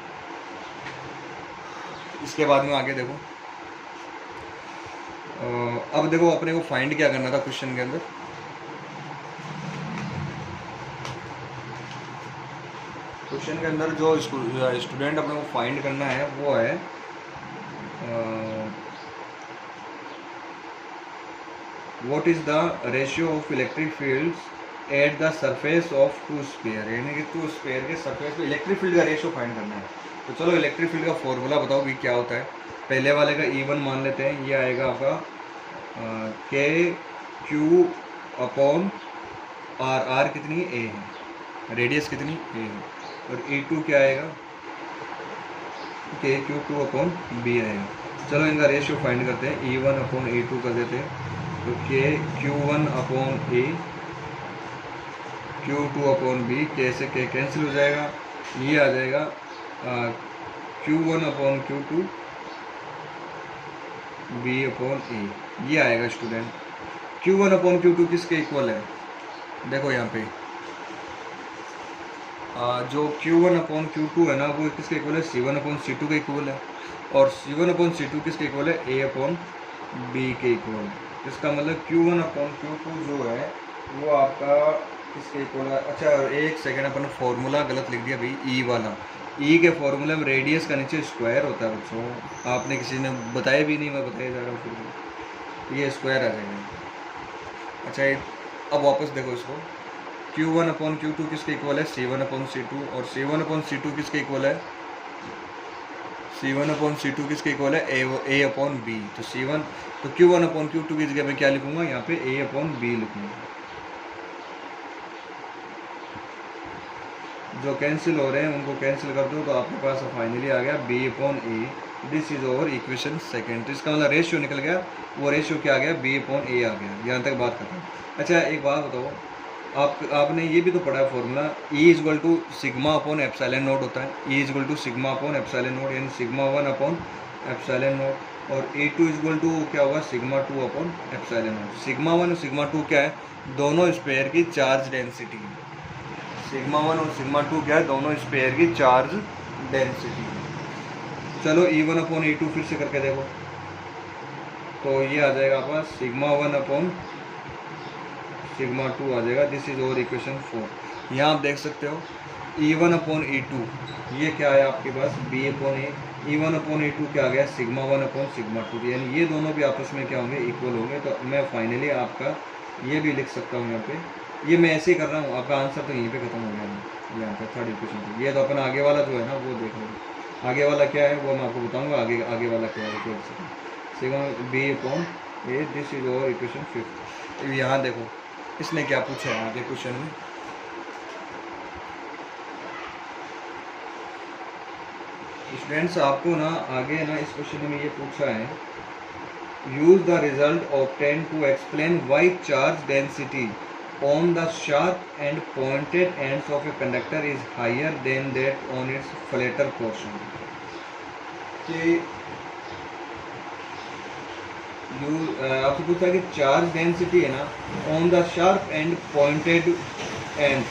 इसके बाद में आगे देखो, अब देखो अपने को फाइंड क्या करना था क्वेश्चन के अंदर। क्वेश्चन के अंदर जो स्टूडेंट अपने को फाइंड करना है वो है what is the ratio of electric fields at the surface of two sphere, यानी कि टू स्पेयर के सरफेस पे इलेक्ट्रिक फील्ड का रेशियो फाइंड करना है। तो चलो इलेक्ट्रिक फील्ड का फॉर्मूला बताओ भी क्या होता है। पहले वाले का E1 मान लेते हैं, ये आएगा आपका के क्यू अपॉन आर। आर कितनी A है, रेडियस कितनी A है, और E2 क्या आएगा, के Q2 अपॉन B आएगा। चलो इनका रेशियो फाइंड करते हैं, E1 अपॉन E2 कर देते हैं, तो के Q1 upon A, Q2 upon B, के से के कैंसिल हो जाएगा, ये आ जाएगा Q1 upon Q2 B upon A, ये आएगा स्टूडेंट। Q1 अपॉन Q2 किसके इक्वल है, देखो यहाँ पे जो Q1 अपॉन Q2 है ना वो किसके इक्वल है, C1 अपॉन C2 के इक्वल है, और C1 अपॉन C2 किसके इक्वल है, A अपॉन B के इक्वल है। इसका मतलब Q1 अपॉन Q2 जो है वो आपका किसके इक्वल है। अच्छा एक सेकेंड, अपन फॉर्मूला गलत लिख दिया भाई, E वाला। E के फॉर्मूले में रेडियस का नीचे स्क्वायर होता है बच्चों, आपने किसी ने बताया भी नहीं, मैं बताया जा रहा हूँ फिर ये स्क्वायर आ जाएगा। अच्छा अब वापस देखो इसको, Q1 अपॉन Q2 किसके इक्वल है, C1 अपॉन C2, और C1 अपॉन C2 किसके इक्वल है, C1 अपॉन C2 किसके इक्वल है, A अपॉन B। तो C1 तो Q1 अपॉन Q2 की जगह मैं क्या लिखूंगा, यहाँ पे A अपॉन B लिखूंगा। जो कैंसिल हो रहे हैं उनको कैंसिल कर दो, तो आपके पास फाइनली आ गया B upon A। This is over equation second. तो इसका मतलब रेशियो निकल गया, वो रेशियो क्या आ गया, B अपॉन A आ गया। यहाँ तक बात खत्म। अच्छा एक बात बताओ, आपने ये भी तो पढ़ा है formula, E equal to sigma upon epsilon naught होता है। E equal to sigma upon epsilon naught, यानी सिग्मा 1 अपॉन एप्सिलॉन नोट, और E2 इजल टू क्या होगा, sigma 2 upon epsilon naught. Sigma 1 और सिग्मा 2 क्या है, दोनों स्पेयर की चार्ज डेंसिटी है। सिग्मा 1 और सिग्मा 2 क्या है, दोनों स्पेयर की चार्ज डेंसिटी है। चलो E1 अपॉन E2 फिर से करके देखो, तो ये आ जाएगा आपका सिग्मा 1 अपॉन सिग्मा 2 आ जाएगा। This is over equation 4। यहाँ आप देख सकते हो E1 अपॉन E2, ये क्या है आपके पास, B upon A। E1 upon E2 क्या आ गया, सिग्मा 1 अपॉन सिग्मा 2, यानी ये दोनों भी आपस में क्या होंगे, इक्वल होंगे। तो मैं फाइनली आपका ये भी लिख सकता हूँ यहाँ पे, ये मैं ऐसे ही कर रहा हूँ, आपका आंसर तो यहीं पे खत्म हो गया यहाँ पे थर्ड इक्वेशन पे। ये तो अपना आगे वाला जो है ना वो देख लो, आगे वाला क्या है वो मैं आपको बताऊँगा, आगे वाला क्या है, sigma B upon A। This is over equation 5। यहाँ देखो इसने क्या पूछा है आगे क्वेश्चन में, स्टूडेंट्स आपको ना आगे ना इस क्वेश्चन में ये पूछा है, use the result obtain to explain why charge density on the sharp and pointed ends of a conductor is higher than that on its flatter portion. कि आपसे पूछा कि चार्ज डेंसिटी है ना on the sharp and pointed end,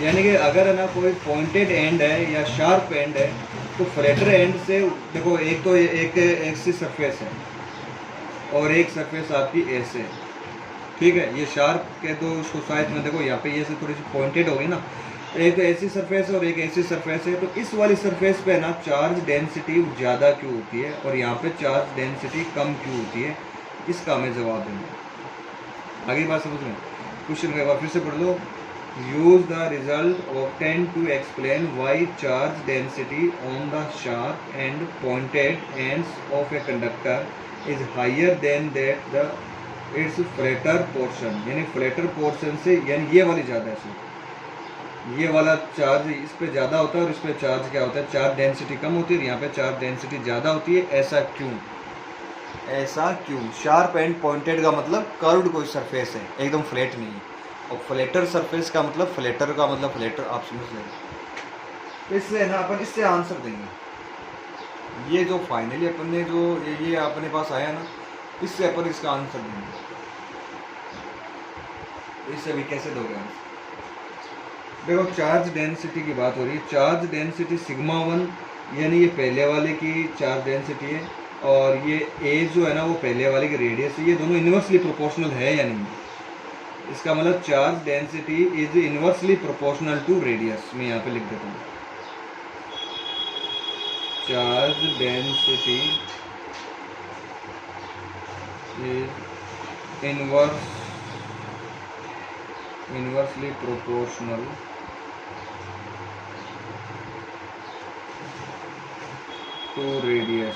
यानी कि अगर है ना कोई पॉइंटेड एंड है या शार्प एंड है तो फ्लैटर एंड से देखो, एक तो एक ऐसी सरफेस है और एक सरफेस आपकी ऐसे है, ठीक है। ये शार्प के तो उसको शायद में देखो यहाँ पे ये से थोड़ी सी पॉइंटेड होगी ना, एक तो ऐसी सरफेस है और एक ऐसी सरफेस है। तो इस वाली सरफेस पे ना चार्ज डेंसिटी ज़्यादा क्यों होती है और यहाँ पे चार्ज डेंसिटी कम क्यों होती है, इसका हमें जवाब देंगे। आगे बात समझ में, क्वेश्चन का एक बार फिर से पढ़ लो। Use the result obtain to explain why charge density on the sharp and pointed ends of a conductor is higher than that the its flatter portion, यानी फ्लैटर पोर्शन से, यानी ये वाली ज़्यादा है, ये वाला चार्ज इस पे ज़्यादा होता है और इस पे चार्ज क्या होता है, चार्ज डेंसिटी कम होती है और यहाँ पे चार्ज डेंसिटी ज़्यादा होती है। ऐसा क्यों, ऐसा क्यों? शार्प एंड पॉइंटेड का मतलब कर्व्ड कोई सरफेस है, एकदम फ्लैट नहीं है, और फ्लैटर सरफेस का मतलब फ्लैटर का मतलब फ्लैटर, आप समझ लेंगे। इससे ना अपन इससे आंसर देंगे। ये जो फाइनली अपन ने जो ये अपने पास आया ना, इससे अपन इसका आंसर देंगे। इससे भी कैसे दोगे आंसर? देखो, चार्ज डेंसिटी की बात हो रही है। चार्ज डेंसिटी सिग्मा 1, यानी ये पहले वाले की चार्ज डेंसिटी है, और ये ए जो है ना वो पहले वाले की रेडियस है। ये दोनों इन्वर्सली प्रोपोर्शनल है या नहीं? इसका मतलब charge density is inversely proportional to radius. मैं यहाँ पे लिख देता हूँ, charge density is inversely proportional to radius.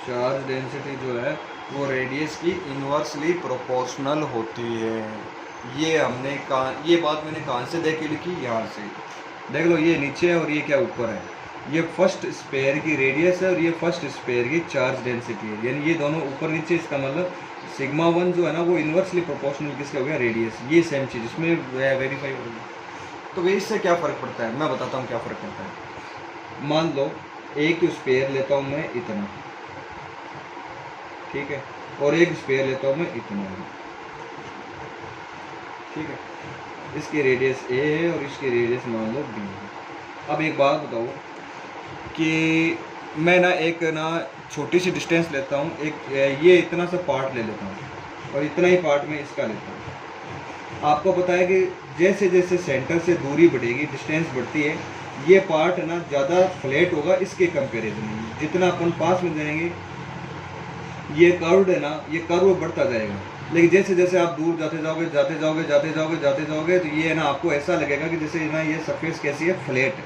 Charge density जो है वो रेडियस की इन्वर्सली प्रोपोर्शनल होती है। ये हमने कहा, ये बात मैंने कहाँ से देख के लिखी? यहाँ से देख लो, ये नीचे है और ये क्या ऊपर है। ये फर्स्ट स्पेयर की रेडियस है और ये फर्स्ट स्पेयर की चार्ज डेंसिटी है, यानी ये दोनों ऊपर नीचे। इसका मतलब सिग्मा 1 जो है ना वो इन्वर्सली प्रोपोर्शनल किसका हो गया? रेडियस। ये सेम चीज़ इसमें वेरीफाई होगी। तो इससे क्या फ़र्क पड़ता है, मैं बताता हूँ क्या फ़र्क पड़ता है। मान लो एक स्पेयर लेता हूँ मैं इतना, ठीक है, और एक स्पेयर लेता हूँ मैं इतना, ठीक है। इसकी रेडियस ए है और इसकी रेडियस मान लो बी है। अब एक बात बताओ कि मैं ना एक ना छोटी सी डिस्टेंस लेता हूँ, एक ये इतना सा पार्ट ले लेता हूँ और इतना ही पार्ट में इसका लेता हूँ। आपको पता है कि जैसे जैसे सेंटर से दूरी बढ़ेगी, डिस्टेंस बढ़ती है, ये पार्ट ना ज़्यादा फ्लैट होगा इसके कंपेरिजन में। जितना अपन पास में जाएंगे, ये कर्व है ना, ये कर्व बढ़ता जाएगा। लेकिन जैसे जैसे आप दूर जाते जाओगे तो ये है ना आपको ऐसा लगेगा कि जैसे ना ये सरफेस कैसी है? फ्लैट है।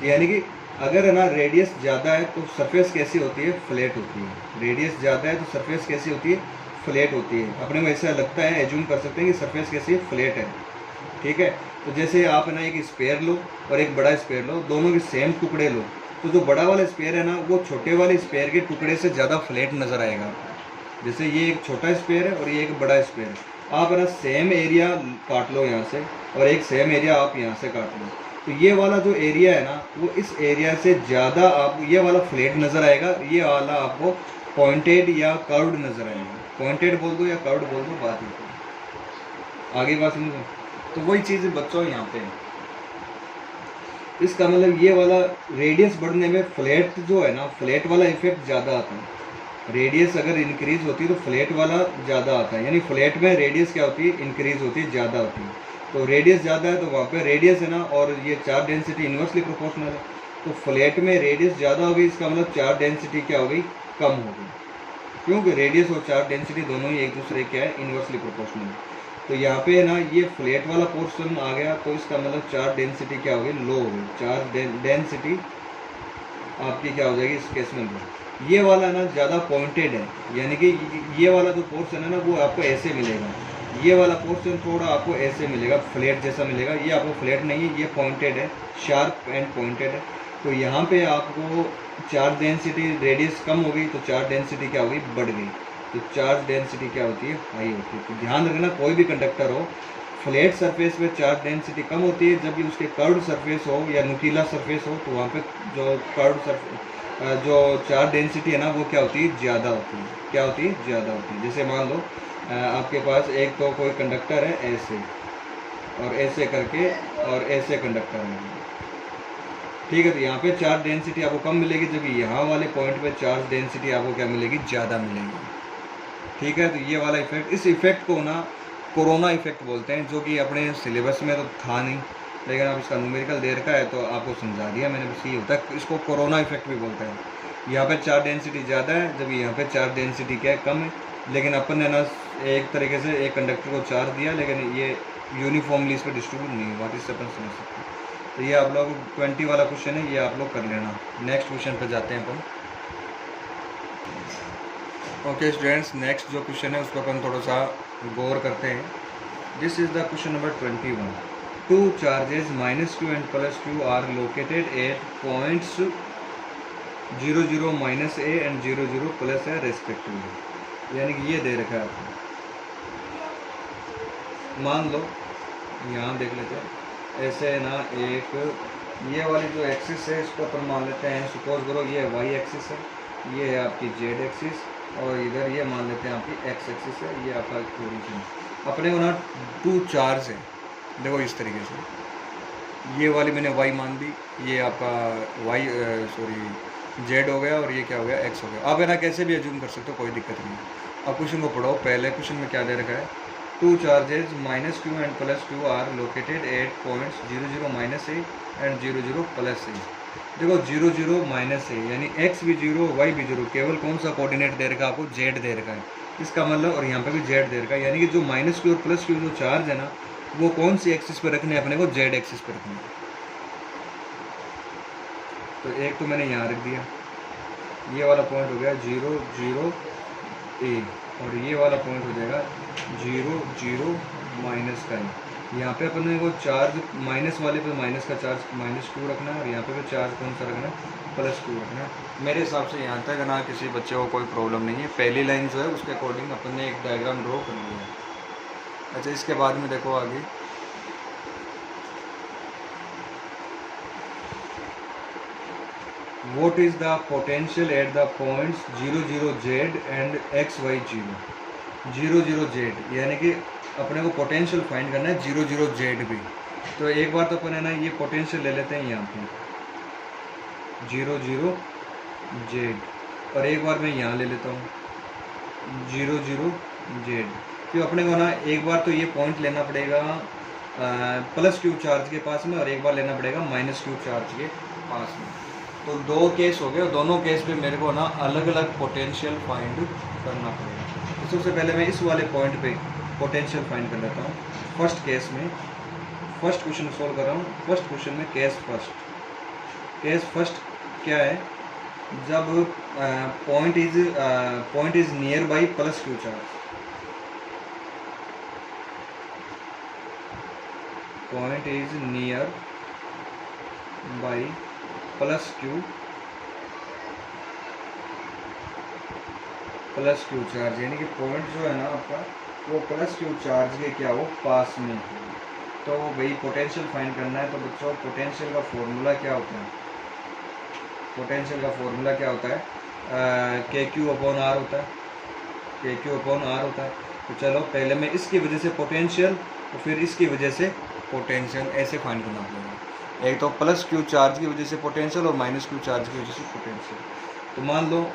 यानी कि अगर है ना रेडियस ज़्यादा है तो सरफेस कैसी होती है? फ्लैट होती है। रेडियस ज़्यादा है तो सरफेस कैसी होती है? फ्लैट होती है। अपने को ऐसा लगता है, एज्यूम कर सकते हैं कि सरफेस कैसी है? फ्लैट है, ठीक है। तो जैसे आप है ना एक स्पेयर लो और एक बड़ा स्पेयर लो, दोनों के सेम टुकड़े लो, तो जो बड़ा वाला स्पेयर है ना वो छोटे वाले स्पेयर के टुकड़े से ज़्यादा फ्लैट नज़र आएगा। जैसे ये एक छोटा स्पेयर है और ये एक बड़ा स्पेयर है। आप है ना सेम एरिया काट लो यहाँ से और एक सेम एरिया आप यहाँ से काट लो, तो ये वाला जो एरिया है ना वो इस एरिया से ज़्यादा आपको ये वाला फ्लैट नज़र आएगा, ये वाला आपको पॉइंटेड या कर्व्ड नज़र आएगा। पॉइंटेड बोल दो या कर्व्ड बोल दो, बात ही। आगे बात समझो। तो वही चीज़ बच्चों यहाँ पे है। इसका मतलब ये वाला रेडियस बढ़ने में फ्लैट जो है ना, फ्लैट वाला इफेक्ट ज़्यादा आता है। रेडियस अगर इंक्रीज होती है तो फ्लैट वाला ज़्यादा आता है, यानी फ्लैट में रेडियस क्या होती है? इंक्रीज होती है, ज़्यादा होती है। तो रेडियस ज़्यादा है तो वहाँ पे रेडियस है ना, और ये चार्ज डेंसिटी इन्वर्सली प्रोपोर्शनल है। तो फ्लैट में रेडियस ज़्यादा होगी, इसका मतलब चार्ज डेंसिटी क्या हो गई? कम हो गई, क्योंकि रेडियस और चार्ज डेंसिटी दोनों ही एक दूसरे क्या है? इन्वर्सली प्रोपोर्शनल है। तो यहाँ पे ना ये फ्लैट वाला पोर्शन आ गया, तो इसका मतलब चार्ज डेंसिटी क्या हो गई? लो हो गई। चार्ज डेंसिटी आपकी क्या हो जाएगी इस केस में? लो। ये वाला ना ज़्यादा पॉइंटेड है, यानी कि ये वाला जो पोर्शन है ना वो आपको ऐसे मिलेगा, ये वाला पोर्शन थोड़ा आपको ऐसे मिलेगा, फ्लैट जैसा मिलेगा। ये आपको फ्लैट नहीं है, ये पॉइंटेड है, शार्प एंड पॉइंटेड है। तो यहाँ पे आपको चार्ज डेंसिटी, रेडियस कम हो गई तो चार्ज डेंसिटी क्या हो गई? बढ़ गई। तो चार्ज डेंसिटी क्या होती है, हाई होती है। तो ध्यान रखना, कोई भी कंडक्टर हो, फ्लैट सरफेस पे चार्ज डेंसिटी कम होती है, जब भी उसके कर्व्ड सरफेस हो या नुकीला सरफेस हो तो वहाँ पे जो जो चार्ज डेंसिटी है ना वो क्या होती है, ज़्यादा होती है। क्या होती है, ज़्यादा होती है। जैसे मान लो आपके पास एक तो कोई कंडक्टर है ऐसे और ऐसे करके और ऐसे कंडक्टर है, ठीक है। तो यहाँ पे चार्ज डेंसिटी आपको कम मिलेगी, जबकि यहाँ वाले पॉइंट पे चार्ज डेंसिटी आपको क्या मिलेगी, ज़्यादा मिलेगी, ठीक है। तो ये वाला इफेक्ट, इस इफेक्ट को ना कोरोना इफेक्ट बोलते हैं, जो कि अपने सिलेबस में तो था नहीं, लेकिन अब इसका न्यूमेरिकल दे रखा है तो आपको समझा दिया मैंने, बस ये होता है। इसको कोरोना इफेक्ट भी बोलते हैं। यहाँ पे चार्ज डेंसिटी ज़्यादा है, जब यहाँ पे चार्ज डेंसिटी क्या है, कम है, लेकिन अपन ने ना एक तरीके से एक कंडक्टर को चार्ज दिया, लेकिन ये यूनिफॉर्मली इस पर डिस्ट्रीब्यूट नहीं हुआ, इससे अपन समझ सकते हैं। तो ये आप लोग 20 वाला क्वेश्चन है, ये आप लोग कर लेना। नेक्स्ट क्वेश्चन पर जाते हैं अपन। ओके स्टूडेंट्स, नेक्स्ट जो क्वेश्चन है उस पर अपन थोड़ा सा गौर करते हैं। This is the question number 21। Two charges -q and +q are located at points 0 0 -a and 0 0 +a respectively. यानी कि ये दे रखा है आपको। मान लो यहाँ देख लेते हैं, ऐसे ना एक ये वाली जो एक्सिस है इसको अपन मान लेते हैं, सपोज करो ये y एक्सिस है, ये है आपकी z एक्सिस, और इधर ये मान लेते हैं आपकी x एक्सिस है, ये आपका ओरिजिन। अपने को ना टू चार्ज है, देखो इस तरीके से, ये वाली मैंने y मान दी, ये आपका z हो गया, और ये क्या हो गया, x हो गया। आप है ना कैसे भी एज्यूम कर सकते हो, कोई दिक्कत नहीं है। अब क्वेश्चन को पढ़ो। पहले क्वेश्चन में क्या दे रखा है, two charges -q and +q are located at points 0 0 -a and 0 0 +a। देखो 0 0 -a यानी x भी 0 y भी 0, केवल कौन सा कोऑर्डिनेट दे रखा है आपको, z दे रखा है, इसका मतलब, और यहाँ पे भी z दे रखा है, यानी कि जो -q और +q जो चार्ज है ना वो कौन सी एक्सिस पे रखने हैं अपने को, z एक्सिस पे रखने हैं। तो एक तो मैंने यहाँ रख दिया, ये वाला पॉइंट हो गया 0 0 a, और ये वाला पॉइंट हो जाएगा 0 0 माइनस का है। यहाँ पे अपन को चार्ज माइनस वाले पे माइनस का चार्ज -q रखना है, और यहाँ पे भी चार्ज कौन सा रखना है, +q रखना है। मेरे हिसाब से यहाँ तक ना किसी बच्चे को कोई प्रॉब्लम नहीं है। पहली लाइन जो है उसके अकॉर्डिंग अपन ने एक डायग्राम ड्रॉ कर लिया है। अच्छा, इसके बाद में देखो आगे, what is the potential at the points 0 0 z and x y 0 0 0 z, यानी कि अपने को पोटेंशियल फाइंड करना है 0 0 z भी। तो एक बार तो अपन है ना ये पोटेंशियल ले लेते हैं यहाँ पे 0 0 z, और एक बार मैं यहाँ ले लेता हूँ 0 0 z। तो अपने को ना एक बार तो ये पॉइंट लेना पड़ेगा +q चार्ज के पास में, और एक बार लेना पड़ेगा -q चार्ज के पास में। तो दो केस हो गए, और दोनों केस पे मेरे को ना अलग अलग पोटेंशियल फाइंड करना पड़ेगा। तो सबसे पहले मैं इस वाले पॉइंट पे पोटेंशियल फाइंड कर लेता हूँ। फर्स्ट केस में, फर्स्ट क्वेश्चन सोल्व कर रहा हूँ। फर्स्ट क्वेश्चन में केस फर्स्ट क्या है, जब point is near by +q charge, point is near by +q charge, यानी कि पॉइंट जो है ना आपका वो +q चार्ज के क्या हो, पास में। तो भाई पोटेंशियल फाइंड करना है, तो बच्चों पोटेंशियल का फॉर्मूला क्या होता है, पोटेंशियल का फॉर्मूला क्या होता है, KQ/R होता है, KQ/R होता है। तो चलो पहले मैं इसकी वजह से पोटेंशियल, और फिर इसकी वजह से पोटेंशियल, ऐसे फाइंड करना पड़ेगा। एक तो +q चार्ज की वजह से पोटेंशियल, और -q चार्ज की वजह से पोटेंशियल। तो मान लो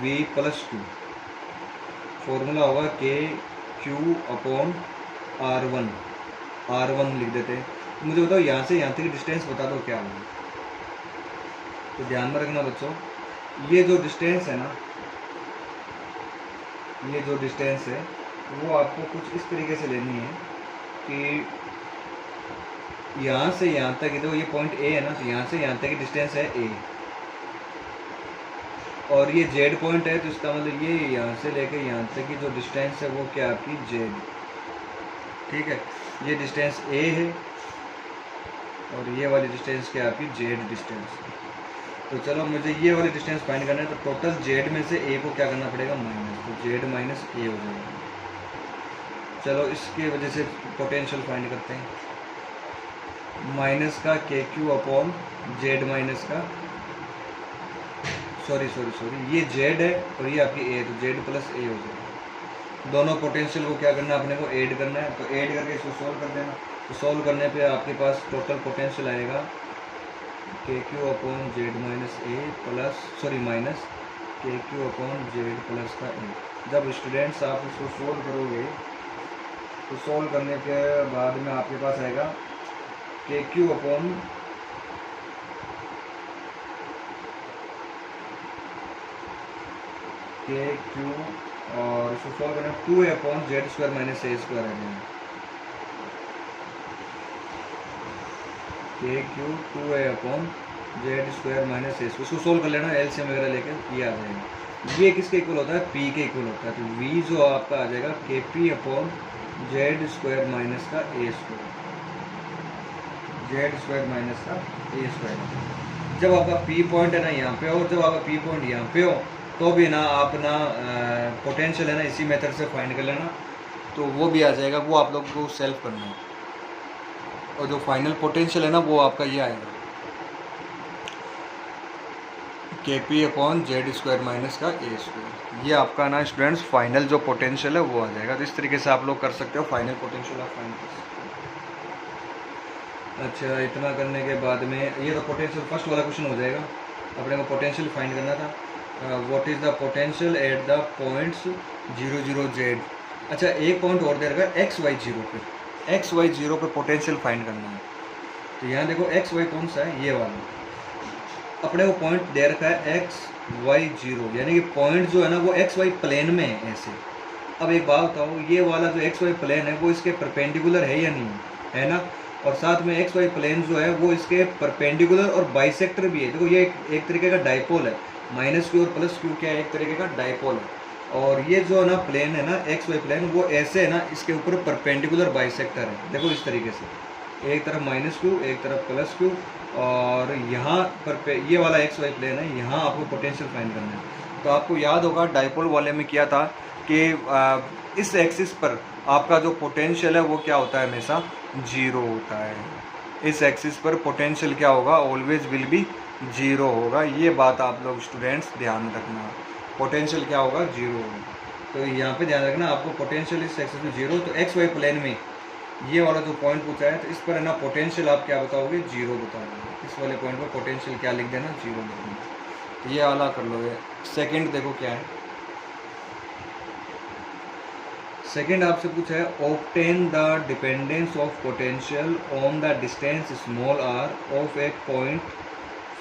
V + q, फॉर्मूला होगा KQ/R1 लिख देते हैं। तो मुझे बताओ यहाँ से यहाँ तक की डिस्टेंस बता दो क्या होगा। तो ध्यान में रखना बच्चों, ये जो डिस्टेंस है ना, ये जो डिस्टेंस है वो आपको कुछ इस तरीके से लेनी है कि यहाँ से यहाँ तक, देखो ये पॉइंट A है ना, तो यहाँ से यहाँ तक की डिस्टेंस है A, और ये Z पॉइंट है, तो इसका मतलब ये यहाँ से लेकर यहाँ तक की जो डिस्टेंस है वो क्या आपकी Z, ठीक है। ये डिस्टेंस A है, और ये वाली डिस्टेंस क्या आपकी Z डिस्टेंस। तो चलो मुझे ये वाली डिस्टेंस फाइंड करना है, तो टोटल जेड में से ए को क्या करना पड़ेगा माइनस, तो जेड माइनस ए हो जाएगा। चलो इसके वजह से पोटेंशियल फाइंड करते हैं। माइनस का के क्यू अपॉन जेड माइनस का सॉरी ये जेड है और ये आपकी ए, तो जेड प्लस ए हो जाएगा। दोनों पोटेंशियल को क्या करना है अपने को ऐड करना है, तो ऐड करके इसको सोल्व कर देना। तो सोल्व करने पे आपके पास टोटल पोटेंशियल आएगा के क्यू अपॉन जेड माइनस ए प्लस माइनस के क्यू अपॉन जेड प्लस का ए। जब स्टूडेंट्स आप इसको सोल्व करोगे तो सोल्व करने के बाद में आपके पास आएगा के क्यू अपॉन के क्यू और इसको सॉल्व करना 2a upon Z square minus A square आ जाएगा। K Q 2a upon Z square minus A square, इसको सोल्व कर लेना एलसीएम वगैरह लेके, ये आ जाएगा। ये किसके इक्वल होता है, पी के इक्वल होता है। तो वी जो आपका आ जाएगा के p upon Z square minus का a square, Z square minus का ए स्क्वायर। जब आपका पी पॉइंट है ना यहाँ पे और जब आपका पी पॉइंट यहाँ पे हो तो भी ना आप ना पोटेंशियल है ना इसी मेथड से फाइंड कर लेना, तो वो भी आ जाएगा। वो आप लोग को सेल्फ करना है और जो फाइनल पोटेंशियल है ना वो आपका ये आएगा के p upon Z square minus का ए स्क्वायर। ये आपका ना स्टूडेंट्स फाइनल जो पोटेंशियल है वो आ जाएगा। तो इस तरीके से आप लोग कर सकते हो, फाइनल पोटेंशियल आप फाइंड कर सकते हो। अच्छा, इतना करने के बाद में ये तो पोटेंशियल फर्स्ट वाला क्वेश्चन हो जाएगा। अपने को पोटेंशियल फाइंड करना था, what is the potential at the points 0 0 Z. अच्छा, एक पॉइंट और दे रखा है एक्स वाई जीरो पे, एक्स वाई जीरो पे पोटेंशियल फाइंड करना है। तो यहाँ देखो एक्स वाई कौन सा है, ये वाला अपने को पॉइंट दे रखा है एक्स वाई जीरो, यानी कि पॉइंट जो है ना वो एक्स वाई प्लेन में है ऐसे। अब एक बात बताओ, ये वाला जो एक्स वाई प्लेन है वो इसके परपेंडिकुलर है या नहीं है ना, और साथ में एक्स वाई प्लेन जो है वो इसके परपेंडिकुलर और बाइसेक्टर भी है। देखो ये एक तरीके का डाइपोल है, माइनस क्यू और प्लस क्यू क्या है, एक तरीके का डाइपोल है। और ये जो ना प्लेन है ना एक्स वाई प्लेन, वो ऐसे है ना इसके ऊपर परपेंडिकुलर बाइसेक्टर है। देखो इस तरीके से, एक तरफ माइनस क्यू एक तरफ प्लस क्यू, और यहाँ पर ये वाला एक्स वाई प्लेन है, यहाँ आपको पोटेंशियल फाइंड करना है। तो आपको याद होगा डाइपोल वाले में किया था कि इस एक्सिस पर आपका जो पोटेंशियल है वो क्या होता है, हमेशा जीरो होता है। इस एक्सिस पर पोटेंशियल क्या होगा, ऑलवेज विल बी जीरो होगा। ये बात आप लोग स्टूडेंट्स ध्यान रखना, पोटेंशियल क्या होगा, जीरो होगा। तो यहाँ पे ध्यान रखना आपको, पोटेंशियल इस एक्सिस में जीरो। तो एक्स वाई प्लेन में ये वाला जो पॉइंट पूछा है, तो इस पर है ना पोटेंशियल आप क्या बताओगे, जीरो बताओगे। इस वाले पॉइंट पर पोटेंशियल क्या लिख देना, जीरो लिख देना। तो ये वाला कर लो। सेकेंड देखो क्या है, सेकेंड आपसे पूछा है obtain the dependence of potential on the distance small r of a point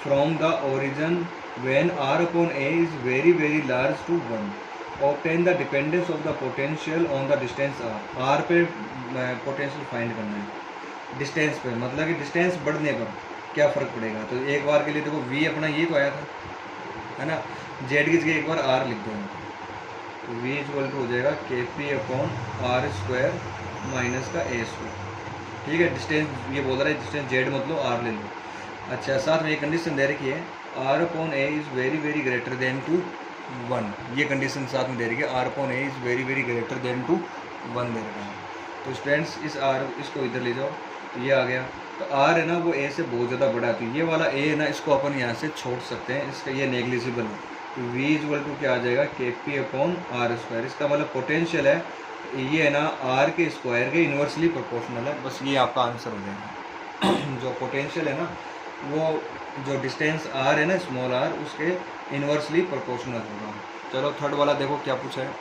from the origin when r upon a is very very large to 1। Obtain the dependence of the potential on the distance r. R पे potential find करना है, distance पे, मतलब कि distance बढ़ने पर क्या फ़र्क पड़ेगा। तो एक बार के लिए देखो वी अपना ये तो आया था है ना, जेड की जगह एक बार आर लिख दो। तो वी इक्वल टू हो जाएगा के p upon r square minus का ए स्क्वायर। ठीक है, डिस्टेंस ये बोल रहा है डिस्टेंस जेड मतलब आर ले लो। अच्छा, साथ में ये कंडीशन दे रखी है r upon a is very very greater than to 1। ये कंडीशन साथ में दे रखी है, r upon a is very very greater than to 1 दे रखा है। तो स्टूडेंट्स इस आर इसको इधर ले जाओ, तो ये आ गया। तो आर है ना वो ए से बहुत ज़्यादा बड़ा है, तो ये वाला ए है ना इसको अपन यहाँ से छोड़ सकते हैं, इसका ये नेग्लिजिबल है। तो वी इक्वल टू क्या आ जाएगा, के पी अपॉन आर स्क्वायर। इसका मतलब पोटेंशियल है ये है ना आर के स्क्वायर के इन्वर्सली प्रोपोर्शनल है। बस ये आपका आंसर हो जाएगा। जो पोटेंशियल है ना वो जो डिस्टेंस आर है ना स्मॉल आर उसके इन्वर्सली प्रोपोर्शनल होगा। चलो थर्ड वाला देखो क्या पूछा है,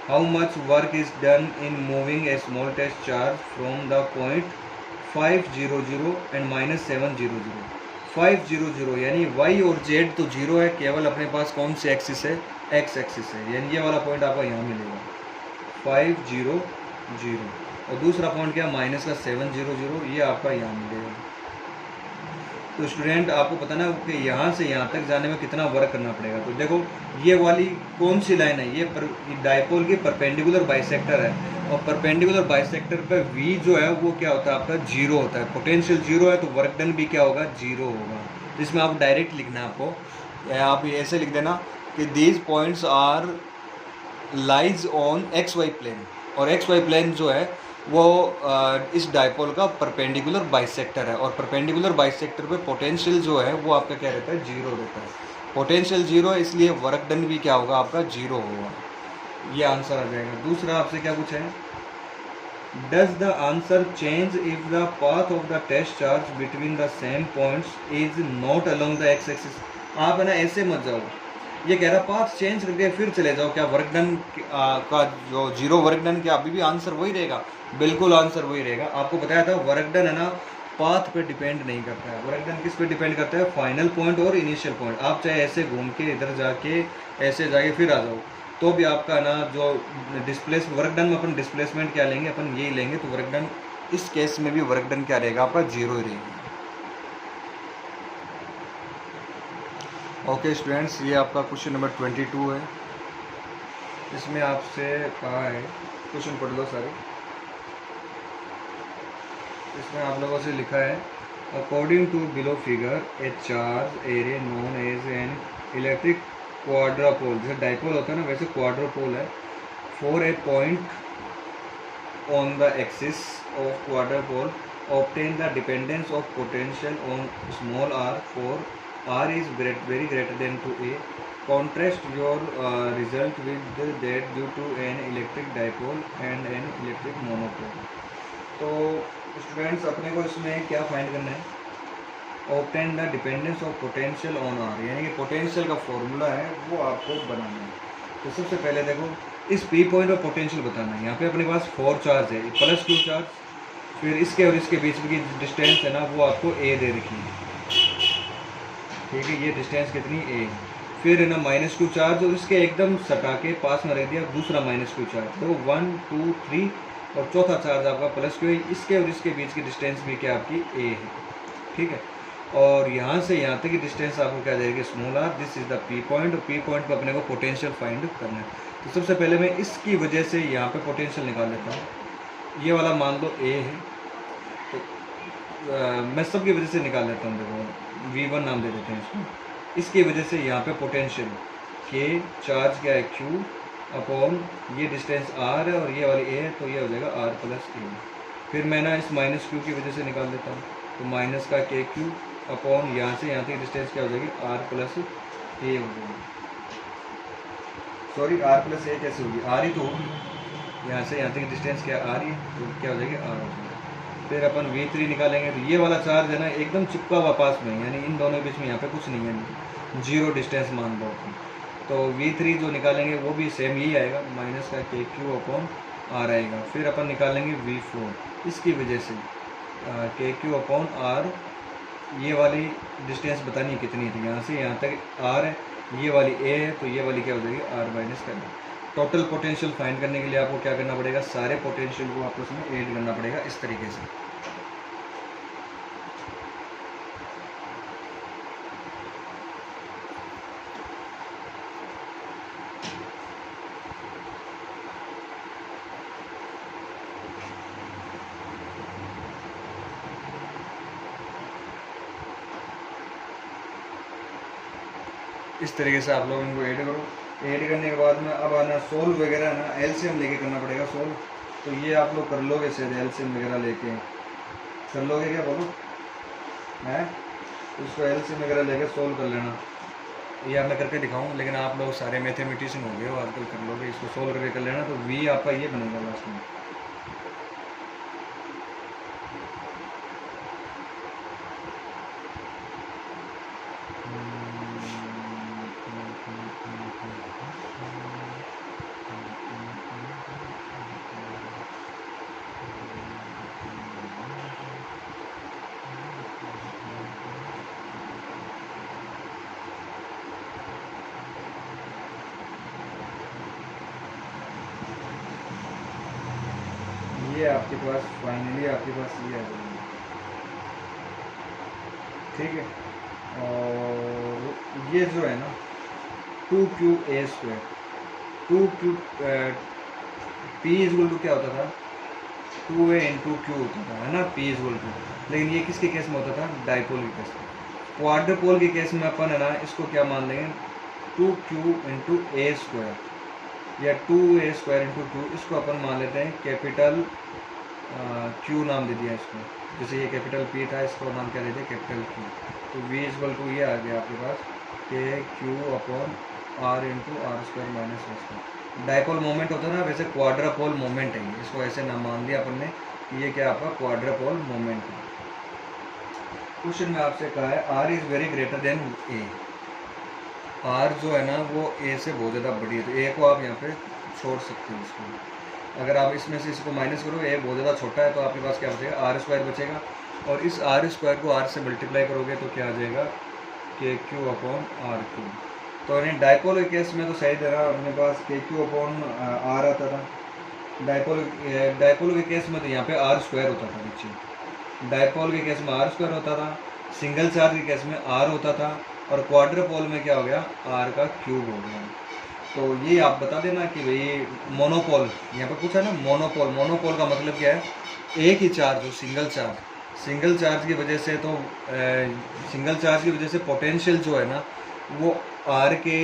how much work is done in moving a small test charge from the point 5 0 0 and -7 0 0। 5 0 0 यानी वाई और जेड तो जीरो है, केवल अपने पास कौन सी एक्सिस है, एक्स एक्सिस है, यानी ये वाला पॉइंट आपको यहाँ मिलेगा 5 0 0। और दूसरा पॉइंट क्या, माइनस का 7 0 0, ये आपका यहाँ मिलेगा। तो स्टूडेंट आपको पता ना कि यहाँ से यहाँ तक जाने में कितना वर्क करना पड़ेगा। तो देखो ये वाली कौन सी लाइन है, ये डाइपोल की परपेंडिकुलर बाइसेक्टर है, और परपेंडिकुलर बाइसेक्टर पे वी जो है वो क्या होता है आपका जीरो होता है। पोटेंशियल जीरो है तो वर्क डन भी क्या होगा, जीरो होगा। जिसमें आप डायरेक्ट लिखना है आपको, आप ये ऐसे लिख देना कि these points are lies on x y plane, और एक्स वाई प्लेन जो है वो इस डायपोल का परपेंडिकुलर बाइसेक्टर है, और परपेंडिकुलर बाइसेक्टर पे पोटेंशियल जो है वो आपका क्या रहता है, जीरो रहता है। पोटेंशियल जीरो है, इसलिए वर्क डन भी क्या होगा आपका, जीरो होगा। ये आंसर आ जाएगा। दूसरा आपसे क्या पूछा है, does the answer change if the path of the test charge between the same points is not along the x axis. आप है ना ऐसे मत जाओ, ये कह रहा पाथ चेंज करके फिर चले जाओ, क्या वर्क डन का जो जीरो वर्क डन, क्या अभी भी आंसर वही रहेगा? बिल्कुल आंसर वही रहेगा। आपको बताया था वर्क डन है ना पाथ पे डिपेंड नहीं करता है, वर्क डन किस पे डिपेंड करता है, फाइनल पॉइंट और इनिशियल पॉइंट। आप चाहे ऐसे घूम के इधर जाके ऐसे जाके फिर आ जाओ, तो भी आपका ना जो डिस्प्लेस वर्क डन में अपन डिस्प्लेसमेंट क्या लेंगे, अपन यही लेंगे, तो वर्क डन इस केस में भी वर्क डन क्या रहेगा आपका, जीरो ही रहेगा। ओके स्टूडेंट्स, ये आपका क्वेश्चन नंबर 22 है। इसमें आपसे कहा है, क्वेश्चन पढ़ लो सारे। इसमें आप लोगों से लिखा है, according to below figure a charge array known as an electric quadrupole, जैसे डाइपोल होता है ना वैसे क्वाड्रापोल है, for a point on the axis of quadrupole obtain the dependence of potential on small R for R is very greater than to A. Contrast your result with that due to an electric dipole and an electric monopole. तो students अपने को इसमें क्या find करना है, obtain the dependence of potential on r, यानी कि potential का फॉर्मूला है वो आपको बनाना है। तो सबसे पहले देखो इस पी पॉइंट पर पोटेंशियल बताना है। यहाँ पे अपने पास 4 चार्ज है, प्लस 2 चार्ज, फिर इसके और इसके बीच की डिस्टेंस है ना वो आपको ए दे रखी है, ठीक है, ये डिस्टेंस कितनी ए। फिर है ना -2 चार्ज, और इसके एकदम सटा के पास में रख दिया दूसरा -2 चार्ज, तो 1 2 3, और चौथा चार्ज आपका +2 है। इसके और इसके बीच की डिस्टेंस भी क्या आपकी ए है, ठीक है। और यहाँ से यहाँ तक की डिस्टेंस आपको क्या जाएगी, small r, this is the p point, और पी पॉइंट पर अपने को पोटेंशियल फाइंड करना है। तो सबसे पहले मैं इसकी वजह से यहाँ पे पोटेंशियल निकाल लेता हूँ। ये वाला मान लो ए है, तो मैं सबकी वजह से निकाल लेता हूँ। देखो V1 नाम दे देते हैं इसको। इसकी वजह से यहाँ पे पोटेंशियल के, चार्ज क्या है Q अपॉन ये डिस्टेंस R है और ये वाली A है, तो ये हो जाएगा R प्लस A। फिर मैं ना इस -Q की वजह से निकाल लेता हूँ, तो माइनस का KQ अपॉन यहाँ से यहाँ तक डिस्टेंस क्या हो जाएगी, R प्लस A हो जाएगी। सॉरी R प्लस A कैसे होगी, R ही तो होगी, यहाँ से यहाँ तक डिस्टेंस क्या R ही, तो क्या हो जाएगी R हो जाएगी। फिर अपन V3 निकालेंगे, तो ये वाला चार्ज है ना एकदम चिपका हुआ पास में, यानी इन दोनों के बीच में यहाँ पे कुछ नहीं है, जीरो डिस्टेंस मान लो अपन। तो V3 जो निकालेंगे वो भी सेम यही आएगा, माइनस का KQ अपॉन R आएगा। फिर अपन निकालेंगे V4, इसकी वजह से KQ अपॉन R, ये वाली डिस्टेंस बतानी कितनी थी, यहाँ से यहाँ तक R है, ये वाली A है, तो ये वाली क्या हो जाएगी R माइनस का। टोटल पोटेंशियल फाइंड करने के लिए आपको क्या करना पड़ेगा, सारे पोटेंशियल को आपस में ऐड करना पड़ेगा इस तरीके से। इस तरीके से आप लोग इनको ऐड करो। ऐड करने के बाद में अब आना सोल्व वगैरह ना एलसीएम लेके करना पड़ेगा सोल्व। तो ये आप लोग कर लोगे शायद, एलसीएम वगैरह लेके कर लोगे क्या, बोलो है, उसको एलसीएम वगैरह लेके सोल्व कर लेना। ये आप मैं करके दिखाऊँ, लेकिन आप लोग सारे मैथमेटिशियन हो गए हो आजकल, कर लोगे, इसको सोल्व करके कर लेना। तो वी आपका ये बनेगा लास्ट में। ये आपके पास फाइनली आपके पास ये आ जाएगा, ठीक है। और ये जो है ना 2QA², 2Q P equal to क्या होता था, 2A × Q होता था, है ना, P इजल टू। लेकिन ये किसके केस में होता था, डाइपोल के केस में। क्वाड्रपोल के केस में अपन है ना इसको क्या मान लेंगे, 2q इंटू ए स्क्वायर या 2a स्क्वायर इंटू क्यू, इसको अपन मान लेते हैं कैपिटल Q नाम दे दिया इसको। जैसे ये कैपिटल P था, इसको नाम क्या दे दिया, कैपिटल Q। तो V इक्वल टू ये आ गया आपके पास कि Q upon R into r square minus r square. Dipole moment होता है ना, वैसे क्वाड्रापोल मोमेंट है, इसको ऐसे नाम मान दिया अपन ने कि ये क्या आपका क्वाड्रापोल मोमेंट है। क्वेश्चन में आपसे कहा है R is very greater then A। R जो है ना वो A से बहुत ज़्यादा बड़ी है, तो A को आप यहाँ पे छोड़ सकते हो इसको। अगर आप इसमें से इसको माइनस करोगे, A बहुत ज़्यादा छोटा है, तो आपके पास क्या बचेगा, आर स्क्वायर बचेगा। और इस आर स्क्वायर को R से मल्टीप्लाई करोगे तो क्या आ जाएगा K Q upon are Q. तो यानी डाइपोल के केस में तो सही दे रहा, अपने पास के क्यू अपॉन आर आता था। डाइपोल के केस में तो यहाँ पे आर स्क्वायर होता था नीचे। डाइपोल के केस में आर स्क्वायर होता था, सिंगल चार्ज के केस में आर होता था, और क्वाड्रपोल में क्या हो गया, आर का क्यूब हो गया। तो ये आप बता देना कि भाई मोनोपोल, यहाँ पे पूछा ना मोनोपोल, मोनोपोल का मतलब क्या है, एक ही चार्ज हो, सिंगल चार्ज की वजह से, तो सिंगल चार्ज की वजह से पोटेंशियल जो है ना वो आर के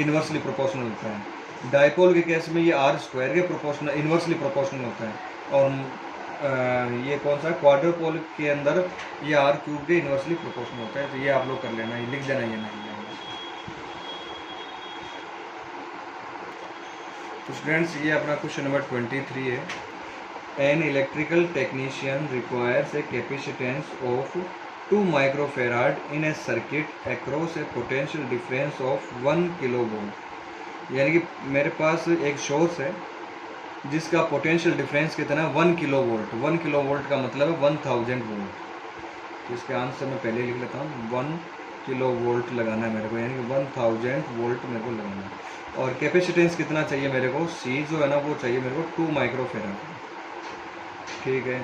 इन्वर्सली प्रोपोर्शनल होता है। डाइपोल के केस में ये आर स्क्वायर के प्रोपोर्शनल इन्वर्सली प्रोपोर्शनल होता है, और ये कौन सा क्वाड्रपोल के अंदर ये आर क्यूब के इन्वर्सली प्रोपोर्शनल होता है। तो ये आप लोग कर लेना, ये लिख देना, ये नहीं लेना। तो स्टूडेंट्स ये अपना क्वेश्चन नंबर 23 है। An electrical technician requires a capacitance of 2 microfarad in A circuit across A potential difference of 1 kilovolt. यानी कि मेरे पास एक सोर्स है जिसका पोटेंशियल डिफरेंस कितना है, 1 किलोवोल्ट। 1 किलोवोल्ट का मतलब है 1000 वोल्ट। तो इसके आंसर मैं पहले लिख लेता हूँ, 1 किलोवोल्ट लगाना है मेरे को, यानी कि 1000 वोल्ट मेरे को लगाना है। और कैपेसिटेंस कितना चाहिए मेरे को, C जो है ना वो चाहिए मेरे को 2 माइक्रोफेराड। ठीक है।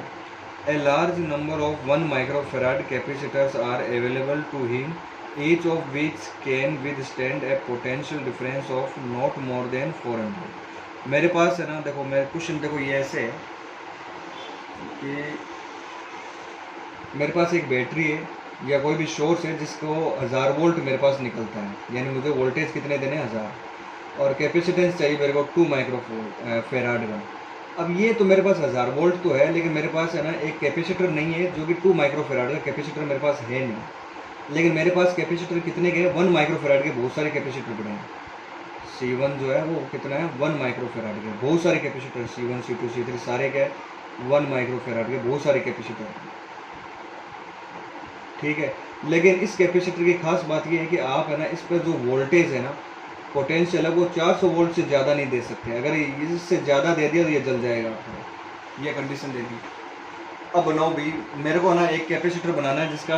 A large number of 1 microfarad capacitors are available to him, each of which can withstand a potential difference of not more than 400। मेरे पास है ना, देखो मेरे क्वेश्चन देखो ये ऐसे है कि मेरे पास एक बैटरी है या कोई भी सोर्स है जिसको 1000 वोल्ट मेरे पास निकलता है, यानी मुझे वोल्टेज कितने देने, 1000, और कैपेसिटेंस चाहिए मेरे को 2 माइक्रोफेराड का। अब ये तो मेरे पास 1000 वोल्ट तो है, लेकिन मेरे पास है ना एक कैपेसिटर नहीं है जो कि 2 माइक्रोफेराड का कैपेसिटर मेरे पास है नहीं। लेकिन मेरे पास कैपेसिटर कितने के, 1 माइक्रोफेराड के बहुत सारे कैपेसिटर पड़े हैं। C1 जो है वो कितना है, 1 माइक्रोफेराड के बहुत सारे कैपेसिटर, C1 C2 C3 सारे के 1 माइक्रोफेराड के बहुत सारे कैपेसिटर। ठीक है। लेकिन इस कैपेसिटर की खास बात ये है कि आप है ना इस पर जो वोल्टेज है ना, पोटेंशियल है, वो 400 वोल्ट से ज़्यादा नहीं दे सकते। अगर इससे ज़्यादा दे दिया तो ये जल जाएगा आपको, ये कंडीशन दे दी। अब बनाओ भी, मेरे को ना एक कैपेसिटर बनाना है जिसका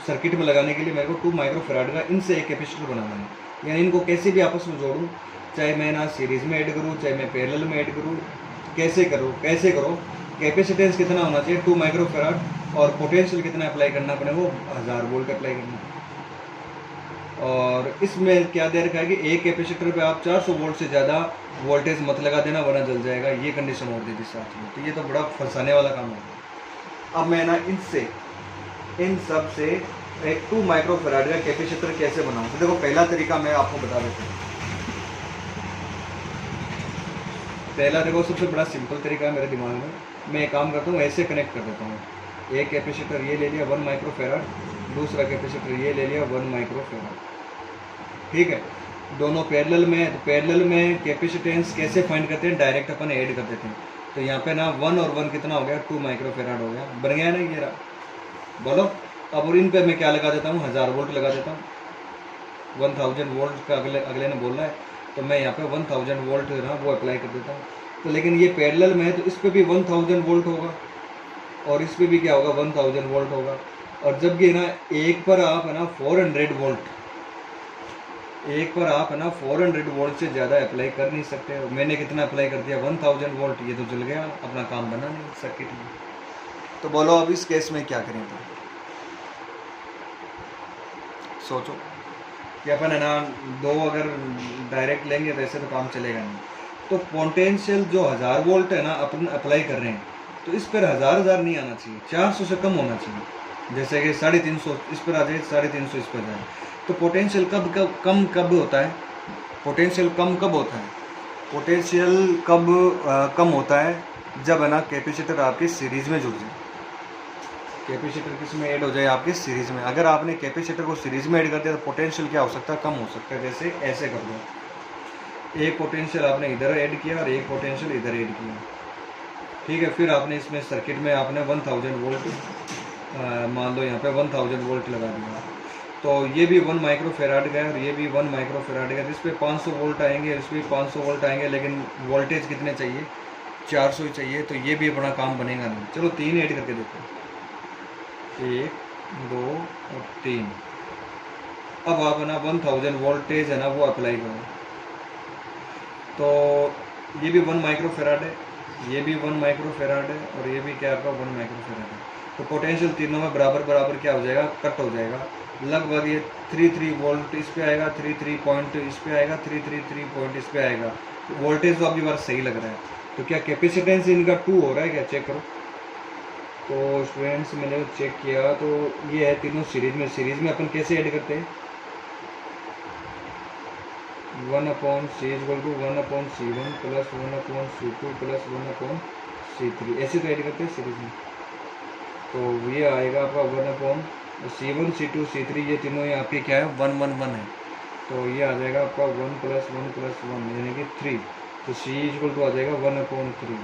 सर्किट में लगाने के लिए मेरे को 2 माइक्रोफेराड का इनसे एक कैपेसिटर बनाना है। यानी इनको कैसे भी आपस में जोड़ूँ, चाहे मैं ना सीरीज़ में ऐड करूँ, चाहे मैं पैरेलल में ऐड करूँ, कैसे करो, कैपेसिटेंस कितना होना चाहिए, 2 माइक्रोफेराड, और पोटेंशियल कितना अप्लाई करना पड़ेगा, वो 1000 वोल्ट अप्लाई करना है। और इसमें क्या दे रखा है कि एक कैपेसिटर पे आप 400 वोल्ट से ज़्यादा वोल्टेज मत लगा देना वरना जल जाएगा, ये कंडीशन और दे दी साथ में। तो ये तो बड़ा फंसाने वाला काम है। अब मैं ना इन सब से एक 2 माइक्रोफेराड का कैपेसिटर कैसे बनाऊँ, तो देखो पहला तरीका मैं आपको बता देता हूँ। पहला देखो सबसे बड़ा सिंपल तरीका है मेरे दिमाग में, मैं एक काम करता हूँ, ऐसे कनेक्ट कर देता हूँ। एक कैपेसिटर ये ले लिया 1 माइक्रोफेराड, दूसरा कैपेसिटर ये ले लिया 1 माइक्रोफेराड। ठीक है, दोनों पैरेलल में। तो पैरेलल में कैपेसिटेंस कैसे फाइंड करते हैं, डायरेक्ट अपन ऐड कर देते हैं। तो यहाँ पे ना 1 और 1 कितना हो गया, 2 माइक्रोफेराड हो गया, बन गया ना ये रहा। बोलो अब, और इन पे मैं क्या लगा देता हूँ, 1000 वोल्ट लगा देता हूँ। 1000 वोल्ट का अगले ने बोला है, तो मैं यहाँ पे 1000 वोल्ट है ना वो अप्लाई कर देता हूँ। तो लेकिन ये पैरेलल में है तो इस पर भी 1000 वोल्ट होगा और इस पर भी क्या होगा, 1000 वोल्ट होगा। और जबकि ना एक पर आप है ना 400 वोल्ट से ज़्यादा अप्लाई कर नहीं सकते। मैंने कितना अप्लाई कर दिया, 1000 वोल्ट, ये तो जल गया, अपना काम बना नहीं सर्किट में। तो बोलो अब इस केस में क्या करें, तो सोचो कि अपन है ना 2 अगर डायरेक्ट लेंगे तो ऐसे तो काम चलेगा नहीं। तो पोटेंशियल जो 1000 वोल्ट है ना अपन अप्लाई कर रहे हैं, तो इस पर 1000 नहीं आना चाहिए, 400 से कम होना चाहिए। जैसे कि 350 इस पर आ जाए, 350 इस पर जाए। तो पोटेंशियल कब होता है? पोटेंशियल कम कब होता है? पोटेंशियल कम होता है जब है ना कैपेसिटर आपके सीरीज में जुड़ जाए। कैपेसिटर किस में ऐड हो जाए? आपके सीरीज में। अगर आपने कैपेसिटर को सीरीज में ऐड कर दिया तो पोटेंशियल क्या हो सकता है? कम हो सकता है। जैसे ऐसे कर दो, एक पोटेंशियल आपने इधर ऐड किया और एक पोटेंशियल इधर ऐड किया, ठीक है। फिर आपने इसमें सर्किट में आपने 1000 वोल्ट मान लो यहाँ पे 1000 वोल्ट लगा दिया, तो ये भी 1 माइक्रो फेराड गया और ये भी 1 माइक्रो फेराड गया। इस पर 500 वोल्ट आएंगे, इस पर 500 वोल्ट आएंगे, लेकिन वोल्टेज कितने चाहिए? 400 ही चाहिए। तो ये भी अपना काम बनेगा नहीं। चलो 3 ऐड करके देखो, 1 2 और 3। अब आप है ना 1000 वोल्टेज है ना वो अप्लाई करो, तो ये भी 1 माइक्रो फेराड है, ये भी 1 माइक्रो फेराड है और ये भी क्या आपका 1 माइक्रो फेराड है। तो पोटेंशियल तीनों में बराबर बराबर क्या हो जाएगा? कट हो जाएगा। लगभग ये 33 वोल्ट इस पे आएगा, 33 पॉइंट इस पे आएगा, 333 पॉइंट इस पे आएगा। तो वोल्टेज तो आपकी बार सही लग रहा है। तो क्या कैपेसिटेंस इनका 2 हो रहा है क्या? चेक करो। तो स्टूडेंट्स मैंने चेक किया तो ये है तीनों सीरीज में। सीरीज में अपन कैसे ऐड करते हैं? 1/c = 1/c1 plus 1/c2 plus 1/c3, ऐसे तो ऐड करते हैं सीरीज में। तो ये आएगा आपका 1/c1 c2 c3, ये तीनों यहाँ पे क्या है? 1 1 1 है। तो ये आ जाएगा आपका 1 + 1 + 1 यानी कि 3। तो c = आ जाएगा 1/3,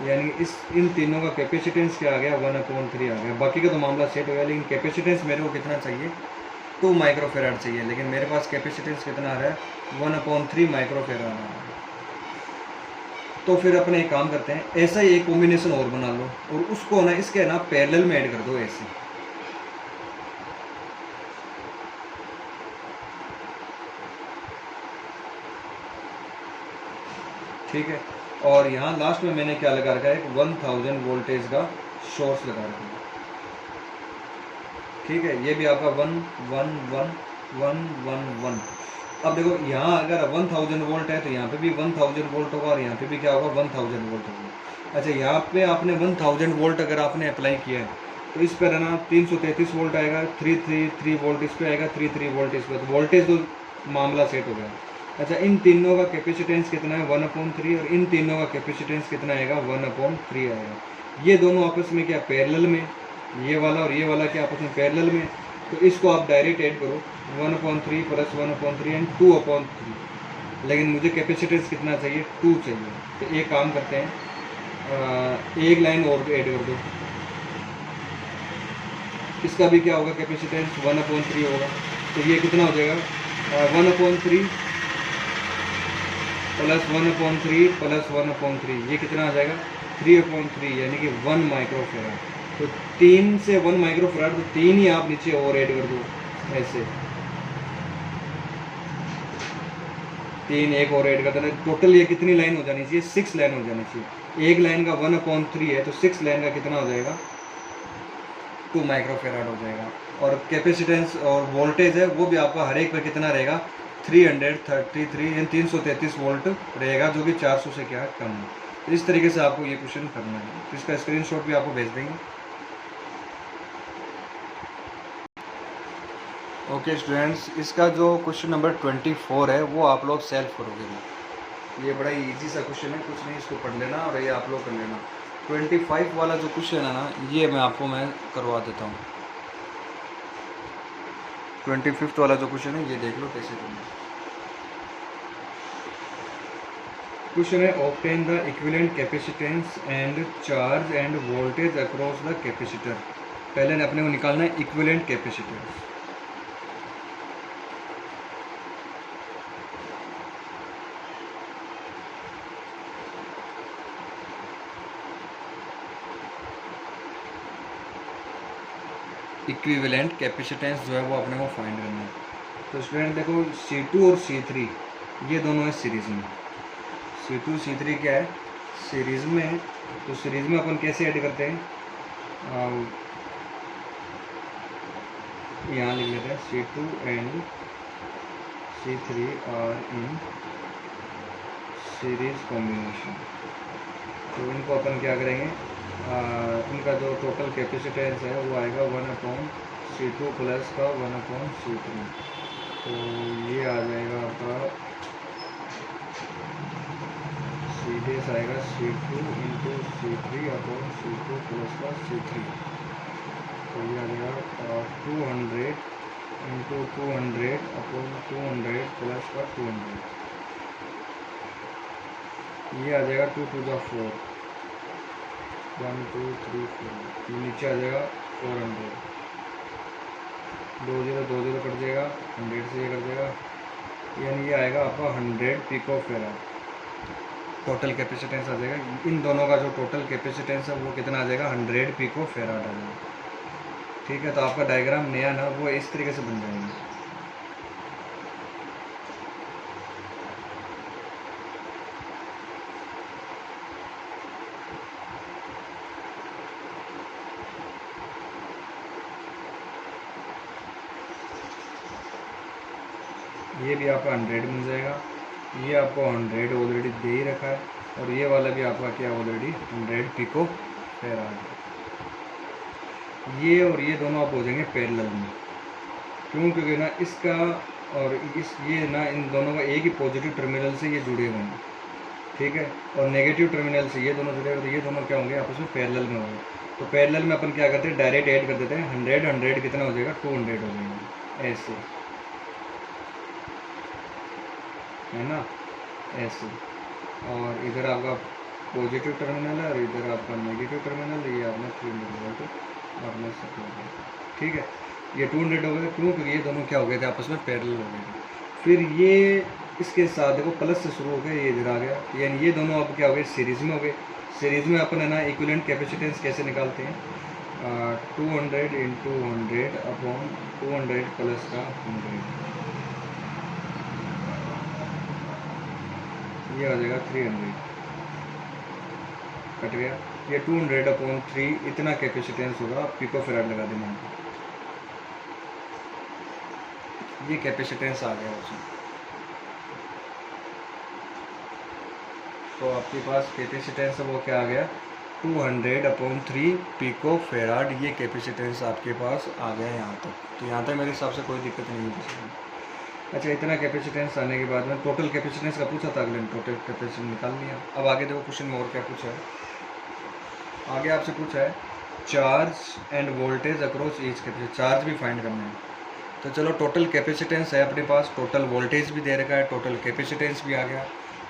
यानी कि इन तीनों का कैपेसिटेंस क्या आ गया? 1/3 आ गया। बाकी का तो मामला सेट हो गया, लेकिन कैपेसिटेंस मेरे को कितना चाहिए? 2 माइक्रो फेराड चाहिए, लेकिन मेरे पास कैपेसिटेंस कितना आ रहा है? 1/3 माइक्रो फेराड आ रहा है। तो फिर अपने एक काम करते हैं, ऐसा ही एक कॉम्बिनेशन और बना लो और उसको ना इसके ना पैरेलल में ऐड कर दो ऐसे। ठीक है। और यहाँ लास्ट में मैंने क्या लगा रखा है? 1000 वोल्टेज का सोर्स लगा रखा है। ठीक है, ये भी आपका 1 1 1 1 1 1। अब देखो यहाँ अगर 1000 वोल्ट है तो यहाँ पे भी 1000 वोल्ट होगा और यहाँ पे भी क्या होगा? 1000 वोल्ट होगा। अच्छा, यहाँ पे आपने 1000 वोल्ट अगर आपने अप्लाई किया है तो इस पर है ना 333 वोल्ट आएगा, 333 वोल्ट इस पर आएगा, 33 वोल्ट इस पर। तो वोल्टेज तो मामला सेट हो गया। अच्छा, इन तीनों का कैपेसिटेंस कितना है? 1/3, और इन तीनों का कैपेसिटेंस कितना आएगा? 1/3 आएगा। ये दोनों आपस में क्या पैरेलल में, ये वाला और ये वाला क्या आपस में पैरेलल में। तो इसको आप डायरेक्ट ऐड करो, 1/3 प्लस 1/3 एंड 2/3। लेकिन मुझे कैपेसिटेंस कितना चाहिए? 2 चाहिए। तो एक काम करते हैं, एक लाइन और ऐड कर दो, इसका भी क्या होगा? कैपेसिटेंस 1/3 होगा। तो ये कितना हो जाएगा? 1/3 प्लस 1/3 प्लस 1/3, ये कितना आ जाएगा? 3/3, यानी कि 1 माइक्रो फेराड। तो 3 से 1 माइक्रो फेराड, तो 3 ही आप नीचे और ऐड कर दो ऐसे, 3 एक और ऐड कर देना। टोटल ये कितनी लाइन हो जानी चाहिए? 6 लाइन हो जानी चाहिए। एक लाइन का 1/3 है तो 6 लाइन का कितना हो जाएगा? 2 माइक्रो फेराड हो जाएगा। और कैपेसिटेंस और वोल्टेज है वो भी आपका हर एक पे कितना रहेगा? 333 वोल्ट रहेगा, जो कि 400 से क्या कम है। तो इस तरीके से आपको ये क्वेश्चन करना है। तो इसका स्क्रीनशॉट भी आपको भेज देंगे। ओके स्टूडेंट्स, इसका जो क्वेश्चन नंबर 24 है वो आप लोग सेल्फ करोगे। ये बड़ा ही ईजी सा क्वेश्चन है, कुछ नहीं, इसको पढ़ लेना और ये आप लोग कर लेना। 25 वाला जो क्वेश्चन है ना, ये मैं करवा देता हूँ। 25 वाला जो क्वेश्चन है ये देख लो कैसे करना है। क्वेश्चन है, obtain the equivalent capacitance and charge end voltage across the capacitor. पहले अपने को निकालना है इक्विवेलेंट कैपेसिटेंस। इक्विवेलेंट कैपेसिटेंस जो है वो अपने को फाइंड करना है। तो स्टूडेंट देखो, C2 और C3 ये दोनों है सीरीज में। C2 C3 क्या है? सीरीज में है। तो सीरीज में अपन कैसे ऐड करते हैं? यहाँ लिख लेते हैं C2 and C3 are in series combination. तो इनको अपन क्या करेंगे? इनका जो टोटल कैपेसिटेंस है वो आएगा 1/C2 प्लस का 1/C3। तो ये आ जाएगा आपका सीधे आएगा C2 इंटू C3/C2 प्लस का C3। तो ये आ जाएगा 200 इंटू 200/200 प्लस का 200। ये आ जाएगा 2 to the 4, 1 2 3 4। ये नीचे आ जाएगा 400, 2 0 2 0 कट जाएगा, 100 से ये कट जाएगा, यानी ये आएगा आपका 100 पिको फेराड टोटल कैपेसिटेंस आ जाएगा। इन दोनों का जो टोटल कैपेसिटेंस है वो कितना आ जाएगा, 100 पिको फेराड आ जाएगा। ठीक है, तो आपका डायग्राम नया ना वो इस तरीके से बन जाएगा। ये भी आपका 100 मिल जाएगा, ये आपको 100 ऑलरेडी दे ही रखा है, और ये वाला भी आपका क्या ऑलरेडी 100 पिको फेराड। ये और ये दोनों आप हो जाएंगे पैरेलल में, क्यों? क्योंकि ना इसका और ये ना इन दोनों का एक ही पॉजिटिव टर्मिनल से ये जुड़े हुए हैं। ठीक है, और नेगेटिव टर्मिनल से ये दोनों जुड़े हुए, तो ये दोनों क्या होंगे आपस में पैरेलल में होंगे। तो पैरेलल में अपन क्या करते हैं, डायरेक्ट ऐड कर देते हैं। 100 कितना हो जाएगा, 200 हो जाएगा, ऐसे है ना, ऐसे। और इधर आपका पॉजिटिव टर्मिनल है और इधर आपका नेगेटिव टर्मिनल, ये आपने 300 वोल्ट आपने सप्लाई। ठीक है, ये 200 हो गए, क्यों? क्योंकि ये दोनों क्या हो गए थे, आपस में पैरेलल हो गए थे। फिर ये इसके साथ देखो प्लस से शुरू हो गया, ये इधर आ गया, यानी ये दोनों अब क्या हो गए, सीरीज में हो गए। सीरीज में अपन है ना इक्विवेलेंट कैपेसिटेंस कैसे निकालते हैं, 200 इंटू 100/200 प्लस का 100, ये आ जाएगा 300, कट गया। ये 200/3 इतना कैपेसिटेंस होगा, पिको फेराड लगा देना। ये कैपेसिटेंस आ गया उसमें, तो आपके पास कैपेसिटेंस है वो क्या आ गया, 200/3 पिको फेराड। ये कैपेसिटेंस आपके पास आ गया यहाँ तक। तो यहाँ तक मेरे हिसाब से कोई दिक्कत नहीं है। अच्छा, इतना कैपेसिटेंस आने के बाद में टोटल कैपेसिटेंस का पूछा था, अगले टोटल कैपेसिटेंस निकाल लिया। अब आगे देखो क्वेश्चन में और क्या पूछा है। आगे आपसे पूछा है charge end voltage across each capacitor, charge भी फाइंड करना है। तो चलो, टोटल कैपेसिटेंस है अपने पास, टोटल वोल्टेज भी दे रखा है, टोटल कैपेसिटेंस भी आ गया।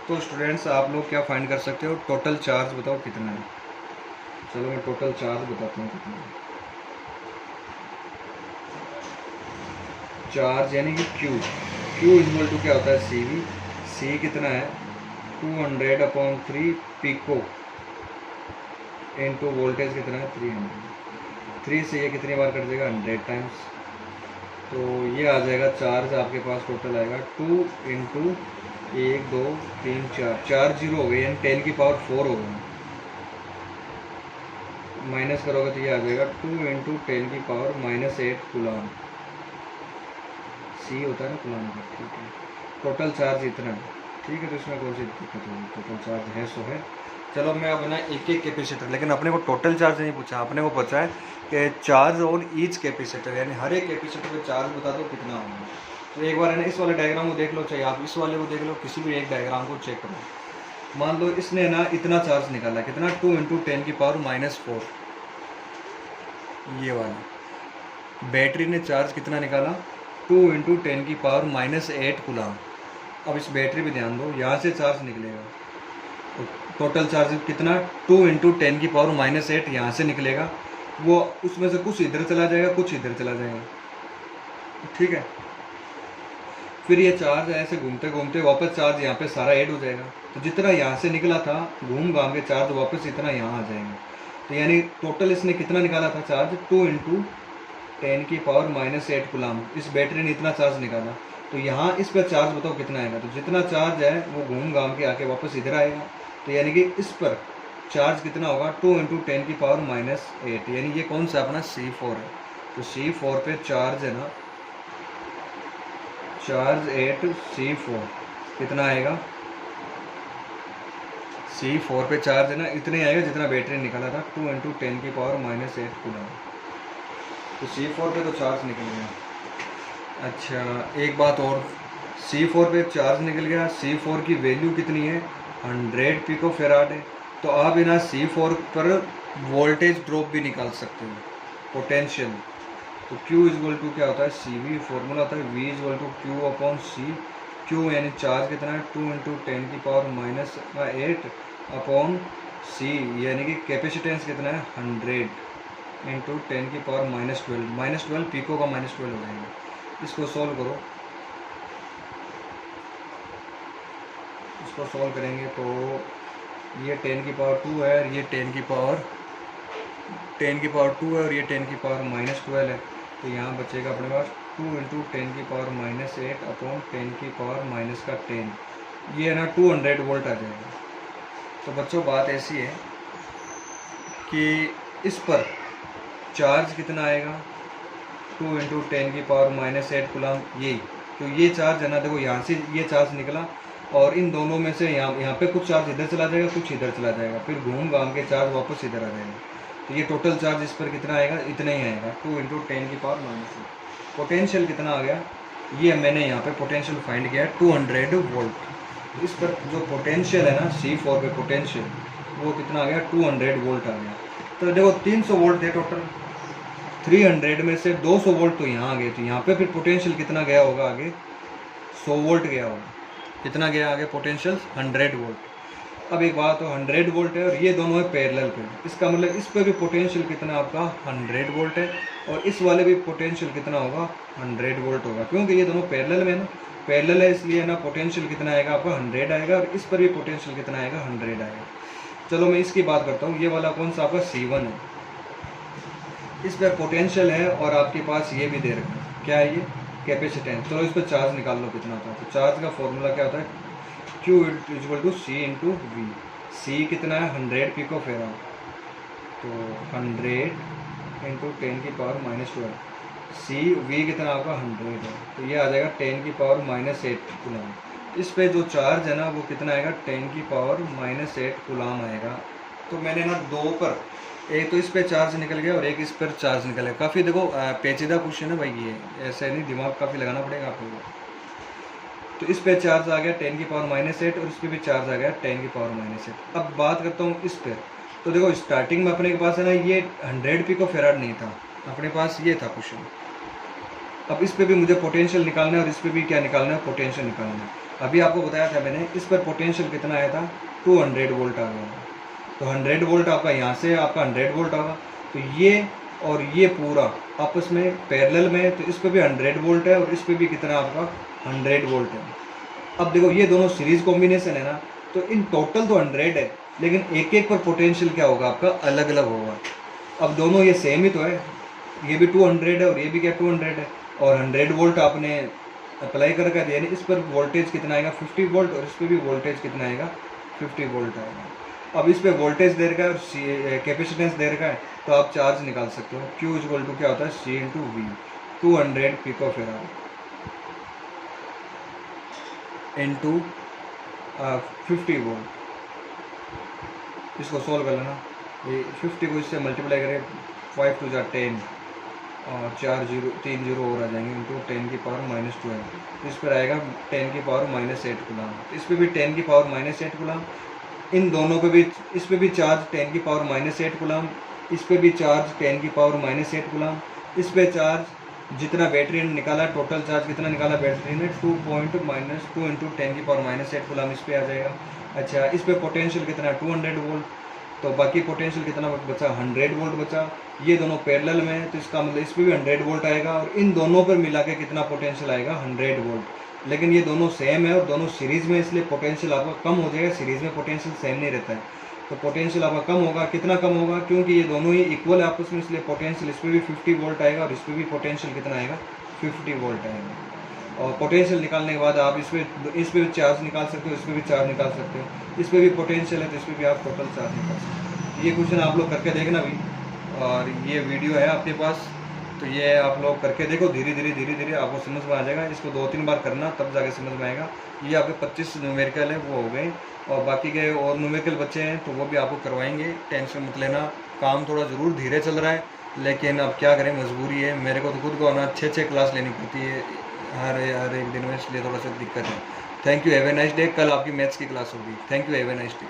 तो स्टूडेंट्स आप लोग क्या फाइंड कर सकते हो, टोटल चार्ज बताओ कितना है। चलो मैं टोटल चार्ज बताता हूँ कितना है। चार्ज यानी कि Q इक्वल टू क्या होता है, CV। C कितना है, 200/3 पिको इंटू वोल्टेज कितना है, 300। 3 से ये कितनी बार कट जाएगा, 100 टाइम्स। तो ये आ जाएगा चार्ज आपके पास टोटल आएगा 2 इंटू 1 2 3 4, 4 0 हो गए, यानी 10 की पावर 4 हो गए। माइनस करोगे तो ये आ जाएगा 2 इंटू 10 की पावर -8 कूलम। C होता है ना कूलम का। ठीक है, टोटल चार्ज इतना है। ठीक है, तो इसमें कौन सी दिक्कत होगी, टोटल चार्ज है सो है। चलो मैं अब ना एक एक कैपेसिटर, लेकिन अपने को टोटल चार्ज नहीं पूछा, अपने को पूछा है कि चार्ज ऑन ईच कैपेसिटर, यानी हर एक कैपेसिटर पे चार्ज बता दो कितना होगा। तो एक बार है ना इस वाले डायग्राम को देख लो, चाहे आप इस वाले को देख लो, किसी भी एक डायग्राम को चेक करो। मान लो इसने ना इतना चार्ज निकाला, कितना, 2 इंटू 10 की पावर -4। ये वाला बैटरी ने चार्ज कितना निकाला, 2 इंटू 10 की पावर -8 कूलम। अब इस बैटरी पे ध्यान दो, यहाँ से चार्ज निकलेगा, तो टोटल चार्ज कितना, 2 इंटू 10 की पावर -8 यहाँ से निकलेगा। वो उसमें से कुछ इधर चला जाएगा, कुछ इधर चला जाएगा। ठीक है, फिर ये चार्ज ऐसे घूमते घूमते वापस चार्ज यहाँ पे सारा ऐड हो जाएगा। तो जितना यहाँ से निकला था घूम घाम के चार्ज वापस इतना यहाँ आ जाएगा। तो यानी टोटल इसने कितना निकाला था चार्ज, 2 इंटू 10 की पावर -8 कूलम। इस बैटरी ने इतना चार्ज निकाला, तो यहाँ इस पर चार्ज बताओ कितना आएगा। तो जितना चार्ज है वो घूम घाम के आके वापस इधर आएगा। तो यानी कि इस पर चार्ज कितना होगा, 2 इंटू 10 की पावर -8, यानी ये कौन सा अपना C4 है। तो C4 पे चार्ज है ना, चार्ज एट C4 कितना आएगा, C4 पे चार्ज है ना इतने ही आएगा जितना बैटरी निकाला था, 2 × 10⁻⁻8 कूलम। तो C4 पे तो चार्ज निकल गया। अच्छा एक बात और, C4 पे चार्ज निकल गया, C4 की वैल्यू कितनी है, 100 पिको फेराड है। तो आप बिना C4 पर वोल्टेज ड्रॉप भी निकाल सकते हो, पोटेंशियल। तो Q = क्या होता है, CV फॉर्मूला होता है V = Q/C। Q यानी चार्ज कितना है, 2 × 10⁻⁸ C यानी कि कैपेसिटेंस कितना है, 100 × 10⁻12 -12 पिको का -12 हो जाएगा। इसको सॉल्व करो, इसको सॉल्व करेंगे तो ये 10⁻2 है, और ये 10⁻2 है, और ये 10⁻−12 है। तो यहाँ बचेगा अपने पास 2 × 10⁻⁸/10⁻10। ये है ना 200 वोल्ट आ जाएगा। तो बच्चों बात ऐसी है कि इस पर चार्ज कितना आएगा, 2 × 10⁻⁸ कूलम। ये तो ये चार्ज है ना, देखो यहाँ से ये चार्ज निकला, और इन दोनों में से यहाँ पे कुछ चार्ज इधर चला जाएगा, कुछ इधर चला जाएगा, फिर घूम घाम के चार्ज वापस इधर आ जाएगा। तो ये टोटल चार्ज इस पर कितना आएगा, इतना ही आएगा, 2 × 10⁻⁻8। पोटेंशियल कितना आ गया, ये मैंने यहाँ पे पोटेंशियल फाइंड किया है 200 वोल्ट। तो इस पर जो पोटेंशियल है ना C4 पे पोटेंशियल, वो कितना आ गया, 200 वोल्ट आ गया। तो देखो 300 वोल्ट थे टोटल, 300 में से 200 वोल्ट तो यहाँ आ गए। तो यहाँ पे फिर पोटेंशियल कितना गया होगा आगे, 100 वोल्ट गया होगा। कितना गया आगे पोटेंशियल, 100 वोल्ट। अब एक बात, तो 100 वोल्ट है और ये दोनों है पैरेलल पे, इसका मतलब इस पे भी पोटेंशियल कितना आपका 100 वोल्ट है, और इस वाले भी पोटेंशियल कितना होगा, 100 वोल्ट होगा, क्योंकि ये दोनों पैरेलल में है ना, पैरेलल है इसलिए ना पोटेंशियल कितना आएगा आपका 100 आएगा, और इस पर भी पोटेंशियल कितना आएगा, 100 आएगा। चलो मैं इसकी बात करता हूँ, ये वाला कौन सा आपका C1 है, इस पर पोटेंशियल है, और आपके पास ये भी दे रखा है, क्या है ये, कैपेसिटेंस। चलो इस पर चार्ज निकाल लो कितना होता है। तो चार्ज का फॉर्मूला क्या होता है, Q = C × V। C कितना है, 100 पिको फेराड, तो 100 × 10⁻⁻12। C V कितना आपका 100 है, तो ये आ जाएगा 10⁻⁸ कूलम। इस पे जो चार्ज है ना वो कितना आएगा, 10⁻⁸ कूलम आएगा। तो मैंने ना दो पर, एक तो इस पे चार्ज निकल गया और एक इस पर चार्ज निकल गया। काफ़ी देखो पेचीदा क्वेश्चन है भाई, ये ऐसे नहीं, दिमाग काफ़ी लगाना पड़ेगा आप लोगों को। तो इस पे चार्ज आ गया 10⁻⁸, और इस पे भी चार्ज आ गया 10⁻⁸। अब बात करता हूँ इस पर। तो देखो स्टार्टिंग में अपने के पास है ना ये 100 पिको फेराड नहीं था, अपने पास ये था क्वेश्चन। अब इस पे भी मुझे पोटेंशियल निकालना है, और इस पे भी क्या निकालना है, पोटेंशियल निकालना है। अभी आपको बताया था मैंने, इस पर पोटेंशियल कितना आया था, 200 वोल्ट आ गया। तो 100 वोल्ट आपका यहाँ से आपका 100 वोल्ट होगा। तो ये और ये पूरा आपस में पैरेलल में, तो इस पर भी 100 वोल्ट है, और इस पर भी कितना आपका 100 वोल्ट है। अब देखो ये दोनों सीरीज कॉम्बिनेशन है ना, तो इन टोटल तो 100 है, लेकिन एक एक पर पोटेंशियल क्या होगा आपका, अलग अलग होगा। अब दोनों ये सेम ही तो है, ये भी 200 है और ये भी क्या 200 है, और 100 वोल्ट आपने अप्लाई कर रखा है, यानी इस पर वोल्टेज कितना आएगा, 50 वोल्ट, और इस पर भी वोल्टेज कितना आएगा, 50 वोल्ट आएगा। अब इस पे वोल्टेज दे रखा है और कैपेसिटेंस दे रखा है, तो आप चार्ज निकाल सकते हो। Q = क्या होता है, C × V, 200 picofarad into 50 volt. इसको सोल्व कर लेना, ये 50 को इससे मल्टीप्लाई करें, 5 × 2 = 10, और 3 0 और आ जाएंगे, इंटू 10⁻⁻12। इस पर आएगा 10⁻⁻8 कूलम। इस पर भी 10⁻⁻8 कूलम, इन दोनों पे भी, इस पे भी चार्ज 10⁻⁻8 कूलम, इस पे भी चार्ज 10⁻⁻8 कूलम, इस पे चार्ज जितना बैटरी ने निकाला, टोटल चार्ज कितना निकाला बैटरी ने, 2 × 10⁻⁸ कूलम इस पे आ जाएगा। अच्छा इस पे पोटेंशियल कितना है, 200 वोल्ट, तो बाकी पोटेंशियल कितना बचा, 100 वोल्ट बचा। ये दोनों पैरेलल में हैं, तो इसका मतलब इस पर भी 100 वोल्ट आएगा, और इन दोनों पर मिला के कितना पोटेंशियल आएगा, 100 वोल्ट। लेकिन ये दोनों सेम है और दोनों सीरीज़ में, इसलिए पोटेंशियल आपका कम हो जाएगा। सीरीज़ में पोटेंशियल सेम नहीं रहता है, तो पोटेंशियल आपका कम होगा। कितना कम होगा, क्योंकि ये दोनों ही इक्वल है आपस में, इसलिए पोटेंशियल इस पर भी 50 वोल्ट आएगा, और इस पर भी पोटेंशियल कितना आएगा, 50 वोल्ट आएगा। और पोटेंशियल निकालने के बाद आप इस पर भी चार्ज निकाल सकते हो, इस पर भी चार्ज निकाल सकते हो, इस पर भी पोटेंशियल है, तो इस पर भी आप टोटल चार्ज निकाल सकते हो। ये क्वेश्चन आप लोग करके देखना भी। और ये वीडियो है आपके पास, तो ये आप लोग करके देखो, धीरे धीरे आपको समझ में आ जाएगा। इसको 2-3 बार करना, तब जाके समझ में आएगा। ये आपके 25 न्यूमेरिकल है वो हो गए, और बाकी के और न्यूमेरिकल बच्चे हैं तो वो भी आपको करवाएंगे, टेंशन मत लेना। काम थोड़ा ज़रूर धीरे चल रहा है, लेकिन अब क्या करें, मजबूरी है। मेरे को तो खुद को ना 6-6 क्लास लेनी पड़ती है हर एक दिन में, इसलिए थोड़ा सा दिक्कत है। Thank you, have a nice day. कल आपकी मैथ्स की क्लास होगी। Thank you, have a nice day.